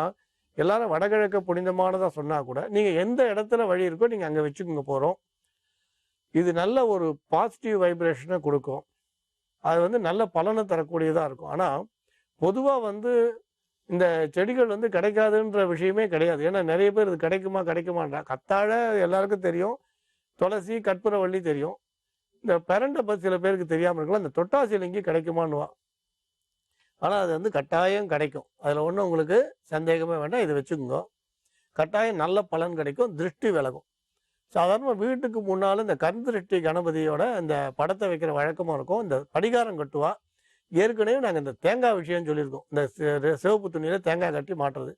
எல்லாரும் வடகிழக்க புனிதமானதாக சொன்னால் கூட நீங்கள் எந்த இடத்துல வழி இருக்கோ நீங்கள் அங்கே வச்சுக்கோங்க போகிறோம். இது நல்ல ஒரு பாசிட்டிவ் வைப்ரேஷனை கொடுக்கும். அது நல்ல பலனை தரக்கூடியதாக இருக்கும். ஆனால் பொதுவாக இந்த செடிகள் கிடைக்காதுன்ற விஷயமே கிடையாது. ஏன்னா நிறைய பேர் இது கிடைக்குமான்றா. கத்தாழை எல்லாருக்கும் தெரியும், துளசி, கற்பூரவள்ளி தெரியும். இந்த பெரண்டை சில பேருக்கு தெரியாமல் இருக்கலாம். இந்த தொட்டாசிலிங்கி கிடைக்குமான்னுவா. ஆனால் அது கட்டாயம் கிடைக்கும். அதில் ஒன்றும் உங்களுக்கு சந்தேகமே வேண்டாம். இதை வச்சுக்கோங்க. கட்டாயம் நல்ல பலன் கிடைக்கும், திருஷ்டி விலகும். சாதாரணமாக வீட்டுக்கு முன்னால் இந்த கண் திருஷ்டி கணபதியோட இந்த படத்தை வைக்கிற வழக்கமாக இருக்கும். இந்த படிகாரம் கட்டுவா. ஏற்கனவே நாங்கள் இந்த தேங்காய் விஷயம் சொல்லியிருக்கோம். இந்த சிவப்பு துணியில் தேங்காய் கட்டி மாட்டுறது,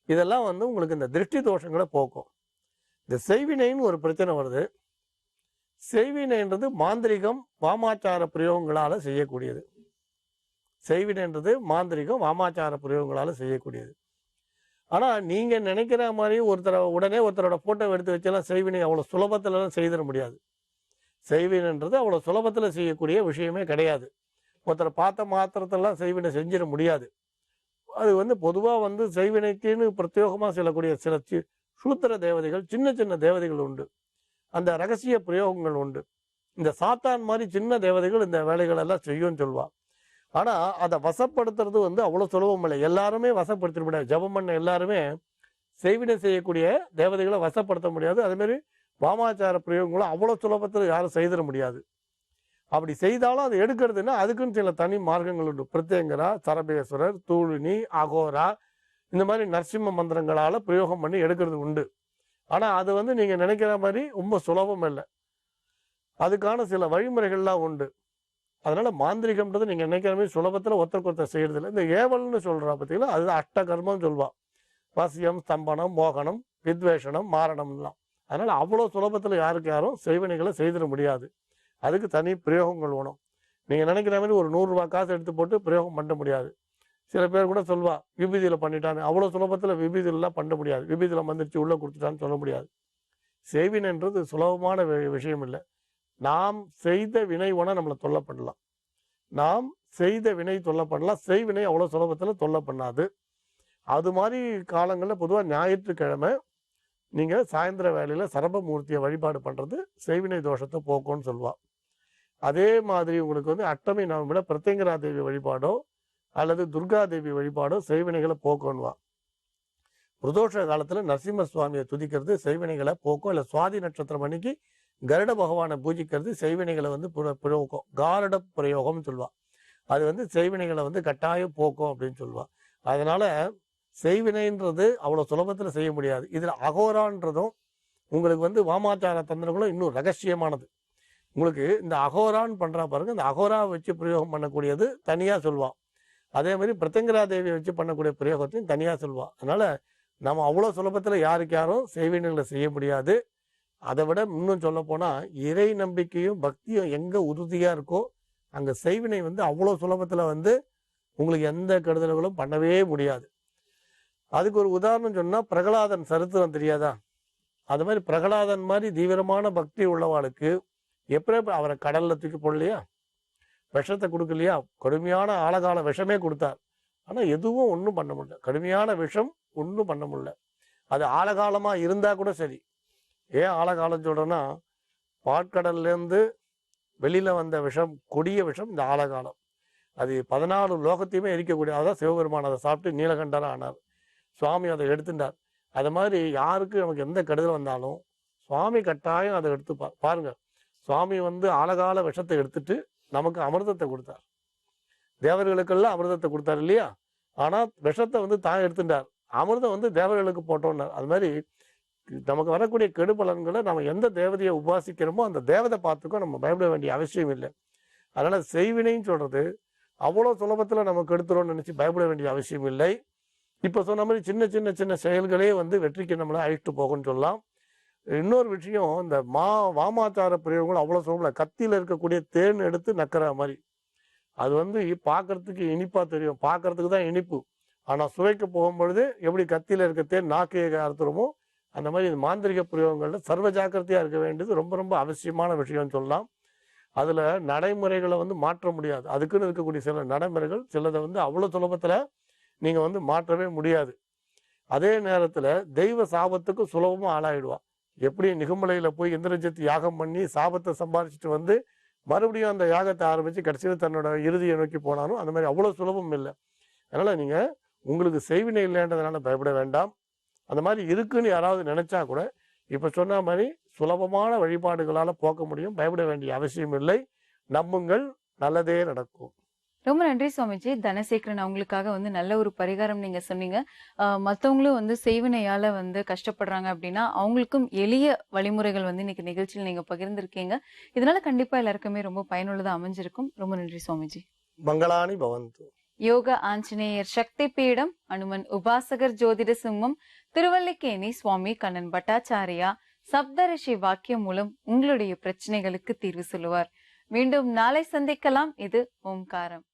இதெல்லாம் உங்களுக்கு இந்த திருஷ்டி தோஷங்களை போக்கும். இந்த செய்வினைன்னு ஒரு பிரச்சனை வருது. செய்வினைன்றது மாந்திரிகம், வாமாச்சார பிரயோகங்களால் செய்யக்கூடியது. செய்வினைன்றது மாந்திரிகம், வாமாச்சார பிரயோகங்களால் செய்யக்கூடியது. ஆனால் நீங்கள் நினைக்கிற மாதிரி உடனே ஒருத்தரோட ஃபோட்டோ எடுத்து வச்செல்லாம் செய்வினை அவ்வளோ சுலபத்திலலாம் செய்திட முடியாது. செய்வினைன்றது அவ்வளோ சுலபத்தில் செய்யக்கூடிய விஷயமே கிடையாது. ஒருத்தரை பார்த்த மாத்திரத்தெல்லாம் செய்வினை செஞ்சிட முடியாது. அது வந்து பொதுவாக வந்து செய்வினைக்குன்னு பிரத்யேகமாக சொல்லக்கூடிய சில சூத்திர தேவதைகள், சின்ன சின்ன தேவதைகள் உண்டு. அந்த ரகசிய பிரயோகங்கள் உண்டு. இந்த சாத்தான் மாதிரி சின்ன தேவதைகள் இந்த வேலைகள் எல்லாம் செய்யும்னு சொல்லுவா. ஆனா அதை வசப்படுத்துறது வந்து அவ்வளவு சுலபம் இல்லை. எல்லாருமே வசப்படுத்த முடியாது. ஜபம் பண்ண எல்லாருமே செய்வினை செய்யக்கூடிய தேவதைகளை வசப்படுத்த முடியாது. அதே மாதிரி வாமாச்சார பிரயோகங்களும் அவ்வளவு சுலபத்தில் யாரும் செய்திட முடியாது. அப்படி செய்தாலும் அதை எடுக்கிறதுன்னா அதுக்குன்னு சில தனி மார்க்கங்கள் உண்டு. பிரத்யங்கரா, சரபேஸ்வரர், தூளினி, அகோரா, இந்த மாதிரி நரசிம்ம மந்திரங்களால பிரயோகம் பண்ணி எடுக்கிறது உண்டு. ஆனா அது வந்து நீங்க நினைக்கிற மாதிரி ரொம்ப சுலபம் இல்லை. அதுக்கான சில வழிமுறைகள்லாம் உண்டு. அதனால மாந்திரிகம்ன்றது நீங்க நினைக்கிற மாதிரி சுலபத்துல ஒருத்தருக்கு ஒருத்தர் செய்யறது இல்லை. இந்த ஏவல்னு சொல்றா பார்த்தீங்களா, அதுதான் அஷ்டகர்மம் சொல்வா. வசியம், ஸ்தம்பனம், மோகனம், வித்வேஷனம், மாரணம்லாம். அதனால அவ்வளோ சுலபத்துல யாருக்கு யாரும் செய்வினைகளை செய்திட முடியாது. அதுக்கு தனி பிரயோகங்கள் வேணும். நீங்க நினைக்கிற மாதிரி ஒரு 100 ரூபாய் காசு எடுத்து போட்டு பிரயோகம் பண்ண முடியாது. சில பேர் கூட சொல்வா விபூதியில பண்ணிட்டான்னு. அவ்வளவு சுலபத்துல விபூதியிலாம் பண்ண முடியாது. விபூதியில வந்துருச்சு உள்ள கொடுத்துட்டான்னு சொல்ல முடியாது. செய்வினைன்றது சுலபமான விஷயம் இல்லை. நாம் செய்த வினை வேணா நம்மளை தொல்லை பண்ணலாம். நாம் செய்த வினை தொல்லை பண்ணலாம். செய்வினை அவ்வளவு சுலபத்துல தொல்லை பண்ணாது. அது மாதிரி காலங்களில் பொதுவாக ஞாயிற்றுக்கிழமை நீங்க சாயந்தர வேலையில சரபமூர்த்தியை வழிபாடு பண்றது செய்வினை தோஷத்தை போக்கும்னு சொல்லுவா. அதே மாதிரி உங்களுக்கு வந்து அஷ்டமி நவமியில பிரத்யங்கரா தேவி வழிபாடோ அல்லது துர்கா தேவி வழிபாடோ செய்வினைகளை போக்கும்னுவா. பிரதோஷ காலத்துல நரசிம்ம சுவாமியை துதிக்கிறது செய்வினைகளை போக்கும். இல்லை சுவாதி நட்சத்திரம் அன்னைக்கு கருட பகவானை பூஜிக்கிறது செய்வினைகளை வந்து பிரயோகம், காரட பிரயோகம்னு சொல்லுவா. அது வந்து செய்வினைகளை வந்து கட்டாயம் போக்கும் அப்படின்னு சொல்லுவா. அதனால செய்வினைன்றது அவ்வளவு சுலபத்துல செய்ய முடியாது. இதுல அகோரான்றதும் உங்களுக்கு வந்து வாமாச்சார தந்திரங்களும் இன்னும் ரகசியமானது. உங்களுக்கு இந்த அகோரான்னு பண்றா பாருங்க, இந்த அகோரா வச்சு பிரயோகம் பண்ணக்கூடியது தனியா சொல்லுவான். அதே மாதிரி பிரத்யங்கரா தேவியை வச்சு பண்ணக்கூடிய பிரயோகத்தையும் தனியா சொல்லுவான். அதனால நம்ம அவ்வளவு சுலபத்துல யாருக்கு யாரும் செய்வினைகளை செய்ய முடியாது. அதை விட இன்னும் சொல்ல போனா இறை நம்பிக்கையும் பக்தியும் எங்க உறுதியா இருக்கோ அங்க செய்வினை வந்து அவ்வளவு சுலபத்துல வந்து உங்களுக்கு எந்த கெடுதல்களும் பண்ணவே முடியாது. அதுக்கு ஒரு உதாரணம் சொன்னா பிரகலாதன் சரித்திரம் தெரியாதா? அது மாதிரி பிரகலாதன் மாதிரி தீவிரமான பக்தி உள்ளவாளுக்கு எப்படி அவரை கடல்ல தூக்கி போடலையா, விஷத்தை கொடுக்கலையா, கடுமையான ஆழகால விஷமே கொடுத்தார். ஆனா எதுவும் ஒன்றும் பண்ண முடியல. கடுமையான விஷம் ஒன்றும் பண்ண முடியல. அது ஆழகாலமா இருந்தா கூட சரி. ஏன் ஆழகாலம் சொல்றேன்னா, பாற்கடல்ல இருந்து வெளியில வந்த விஷம், கொடிய விஷம் இந்த ஆழகாலம். அது 14 லோகத்தையுமே எரிக்கக்கூடிய, அதான் சிவபெருமான் அதை சாப்பிட்டு நீலகண்டரா ஆனார். சுவாமி அதை எடுத்துட்டார். அது மாதிரி யாருக்கு நமக்கு எந்த கெடுதல் வந்தாலும் சுவாமி கட்டாயம் அதை எடுத்துப்பார். பாருங்க, சுவாமி வந்து ஆழகால விஷத்தை எடுத்துட்டு நமக்கு அமிர்தத்தை கொடுத்தார். தேவர்களுக்கெல்லாம் அமிர்தத்தை கொடுத்தார் இல்லையா? ஆனா விஷத்தை வந்து தான் எடுத்துட்டார். அமிர்தம் வந்து தேவர்களுக்கு போட்டோம்னார். அது மாதிரி நமக்கு வரக்கூடிய கெடு பலன்களை நம்ம எந்த தேவதையை உபாசிக்கிறோமோ அந்த தேவதை பார்த்துக்கோ, நம்ம பயப்பட வேண்டிய அவசியம் இல்லை. அதனால செய்வினைன்னு சொல்றது அவ்வளோ சுலபத்துல நமக்கு எடுத்துறோம்னு நினைச்சு பயப்பட வேண்டிய அவசியம் இல்லை. இப்ப சொன்ன மாதிரி சின்ன சின்ன சின்ன செயல்களே வந்து வெற்றிக்கு நம்மளை அழைச்சிட்டு போகும்னு சொல்லலாம். இன்னொரு விஷயம், இந்த வாமாச்சார பிரயோகங்கள் அவ்வளவு சுலபம். கத்தியில இருக்கக்கூடிய தேன் எடுத்து நக்கிற மாதிரி அது வந்து பார்க்கறதுக்கு இனிப்பா தெரியும், பார்க்கறதுக்கு தான் இனிப்பு. ஆனா சுவைக்க போகும்பொழுது எப்படி கத்தியில இருக்க தேன் நாக்கையை அறுத்துறோமோ அந்த மாதிரி இந்த மாந்திரிக பிரயோகங்கள்ல சர்வ ஜாக்கிரதையா இருக்க வேண்டியது ரொம்ப ரொம்ப அவசியமான விஷயம்னு சொல்லலாம். அதுல நடைமுறைகளை வந்து மாற்ற முடியாது. அதுக்குன்னு இருக்கக்கூடிய சில நடைமுறைகள் சிலதை வந்து அவ்வளவு சுலபத்துல நீங்க வந்து மாற்றவே முடியாது. அதே நேரத்துல தெய்வ சாபத்துக்கு சுலபமா ஆளாயிடுவா. எப்படி நிகுமலையில போய் இந்திரஜித் யாகம் பண்ணி சாபத்தை சம்பாதிச்சுட்டு வந்து மறுபடியும் அந்த யாகத்தை ஆரம்பிச்சு கடைசியில் தன்னோட இறுதியை நோக்கி போனாலும் அந்த மாதிரி அவ்வளவு சுலபம் இல்லை. அதனால நீங்க உங்களுக்கு செய்வினை இல்லைன்றதுனால பயப்பட வேண்டாம். அந்த மாதிரி இருக்குன்னு யாராவது நினைச்சா கூட இப்ப சொன்ன மாதிரி சுலபமான வழிபாடுகளால போக்க முடியும். பயப்பட வேண்டிய அவசியம் இல்லை. நம்புங்கள், நல்லதே நடக்கும். ரொம்ப நன்றி சுவாமிஜி. தனசேகரன் அவங்களுக்காக வந்து நல்ல ஒரு பரிகாரம் நீங்க சொன்னீங்க. மற்றவங்களும் வந்து செய்வினையால வந்து கஷ்டப்படுறாங்க அப்படின்னா அவங்களுக்கும் எளிய வழிமுறைகள் வந்து இன்னைக்கு நிகழ்ச்சியில் நீங்க பகிர்ந்திருக்கீங்க. இதனால கண்டிப்பா எல்லாருக்குமே ரொம்ப பயனுள்ளதா அமைஞ்சிருக்கும். ரொம்ப நன்றி சுவாமிஜி. மங்களானி பவந்து. யோக ஆஞ்சநேயர் சக்தி பீடம், அனுமன் உபாசகர் ஜோதிட சிம்மம், திருவல்லிக்கேணி சுவாமி கண்ணன் பட்டாச்சாரியா சப்தரிஷி வாக்கியம் மூலம் உங்களுடைய பிரச்சனைகளுக்கு தீர்வு சொல்லுவார். மீண்டும் நாளை சந்திக்கலாம். இது ஓம்காரம்.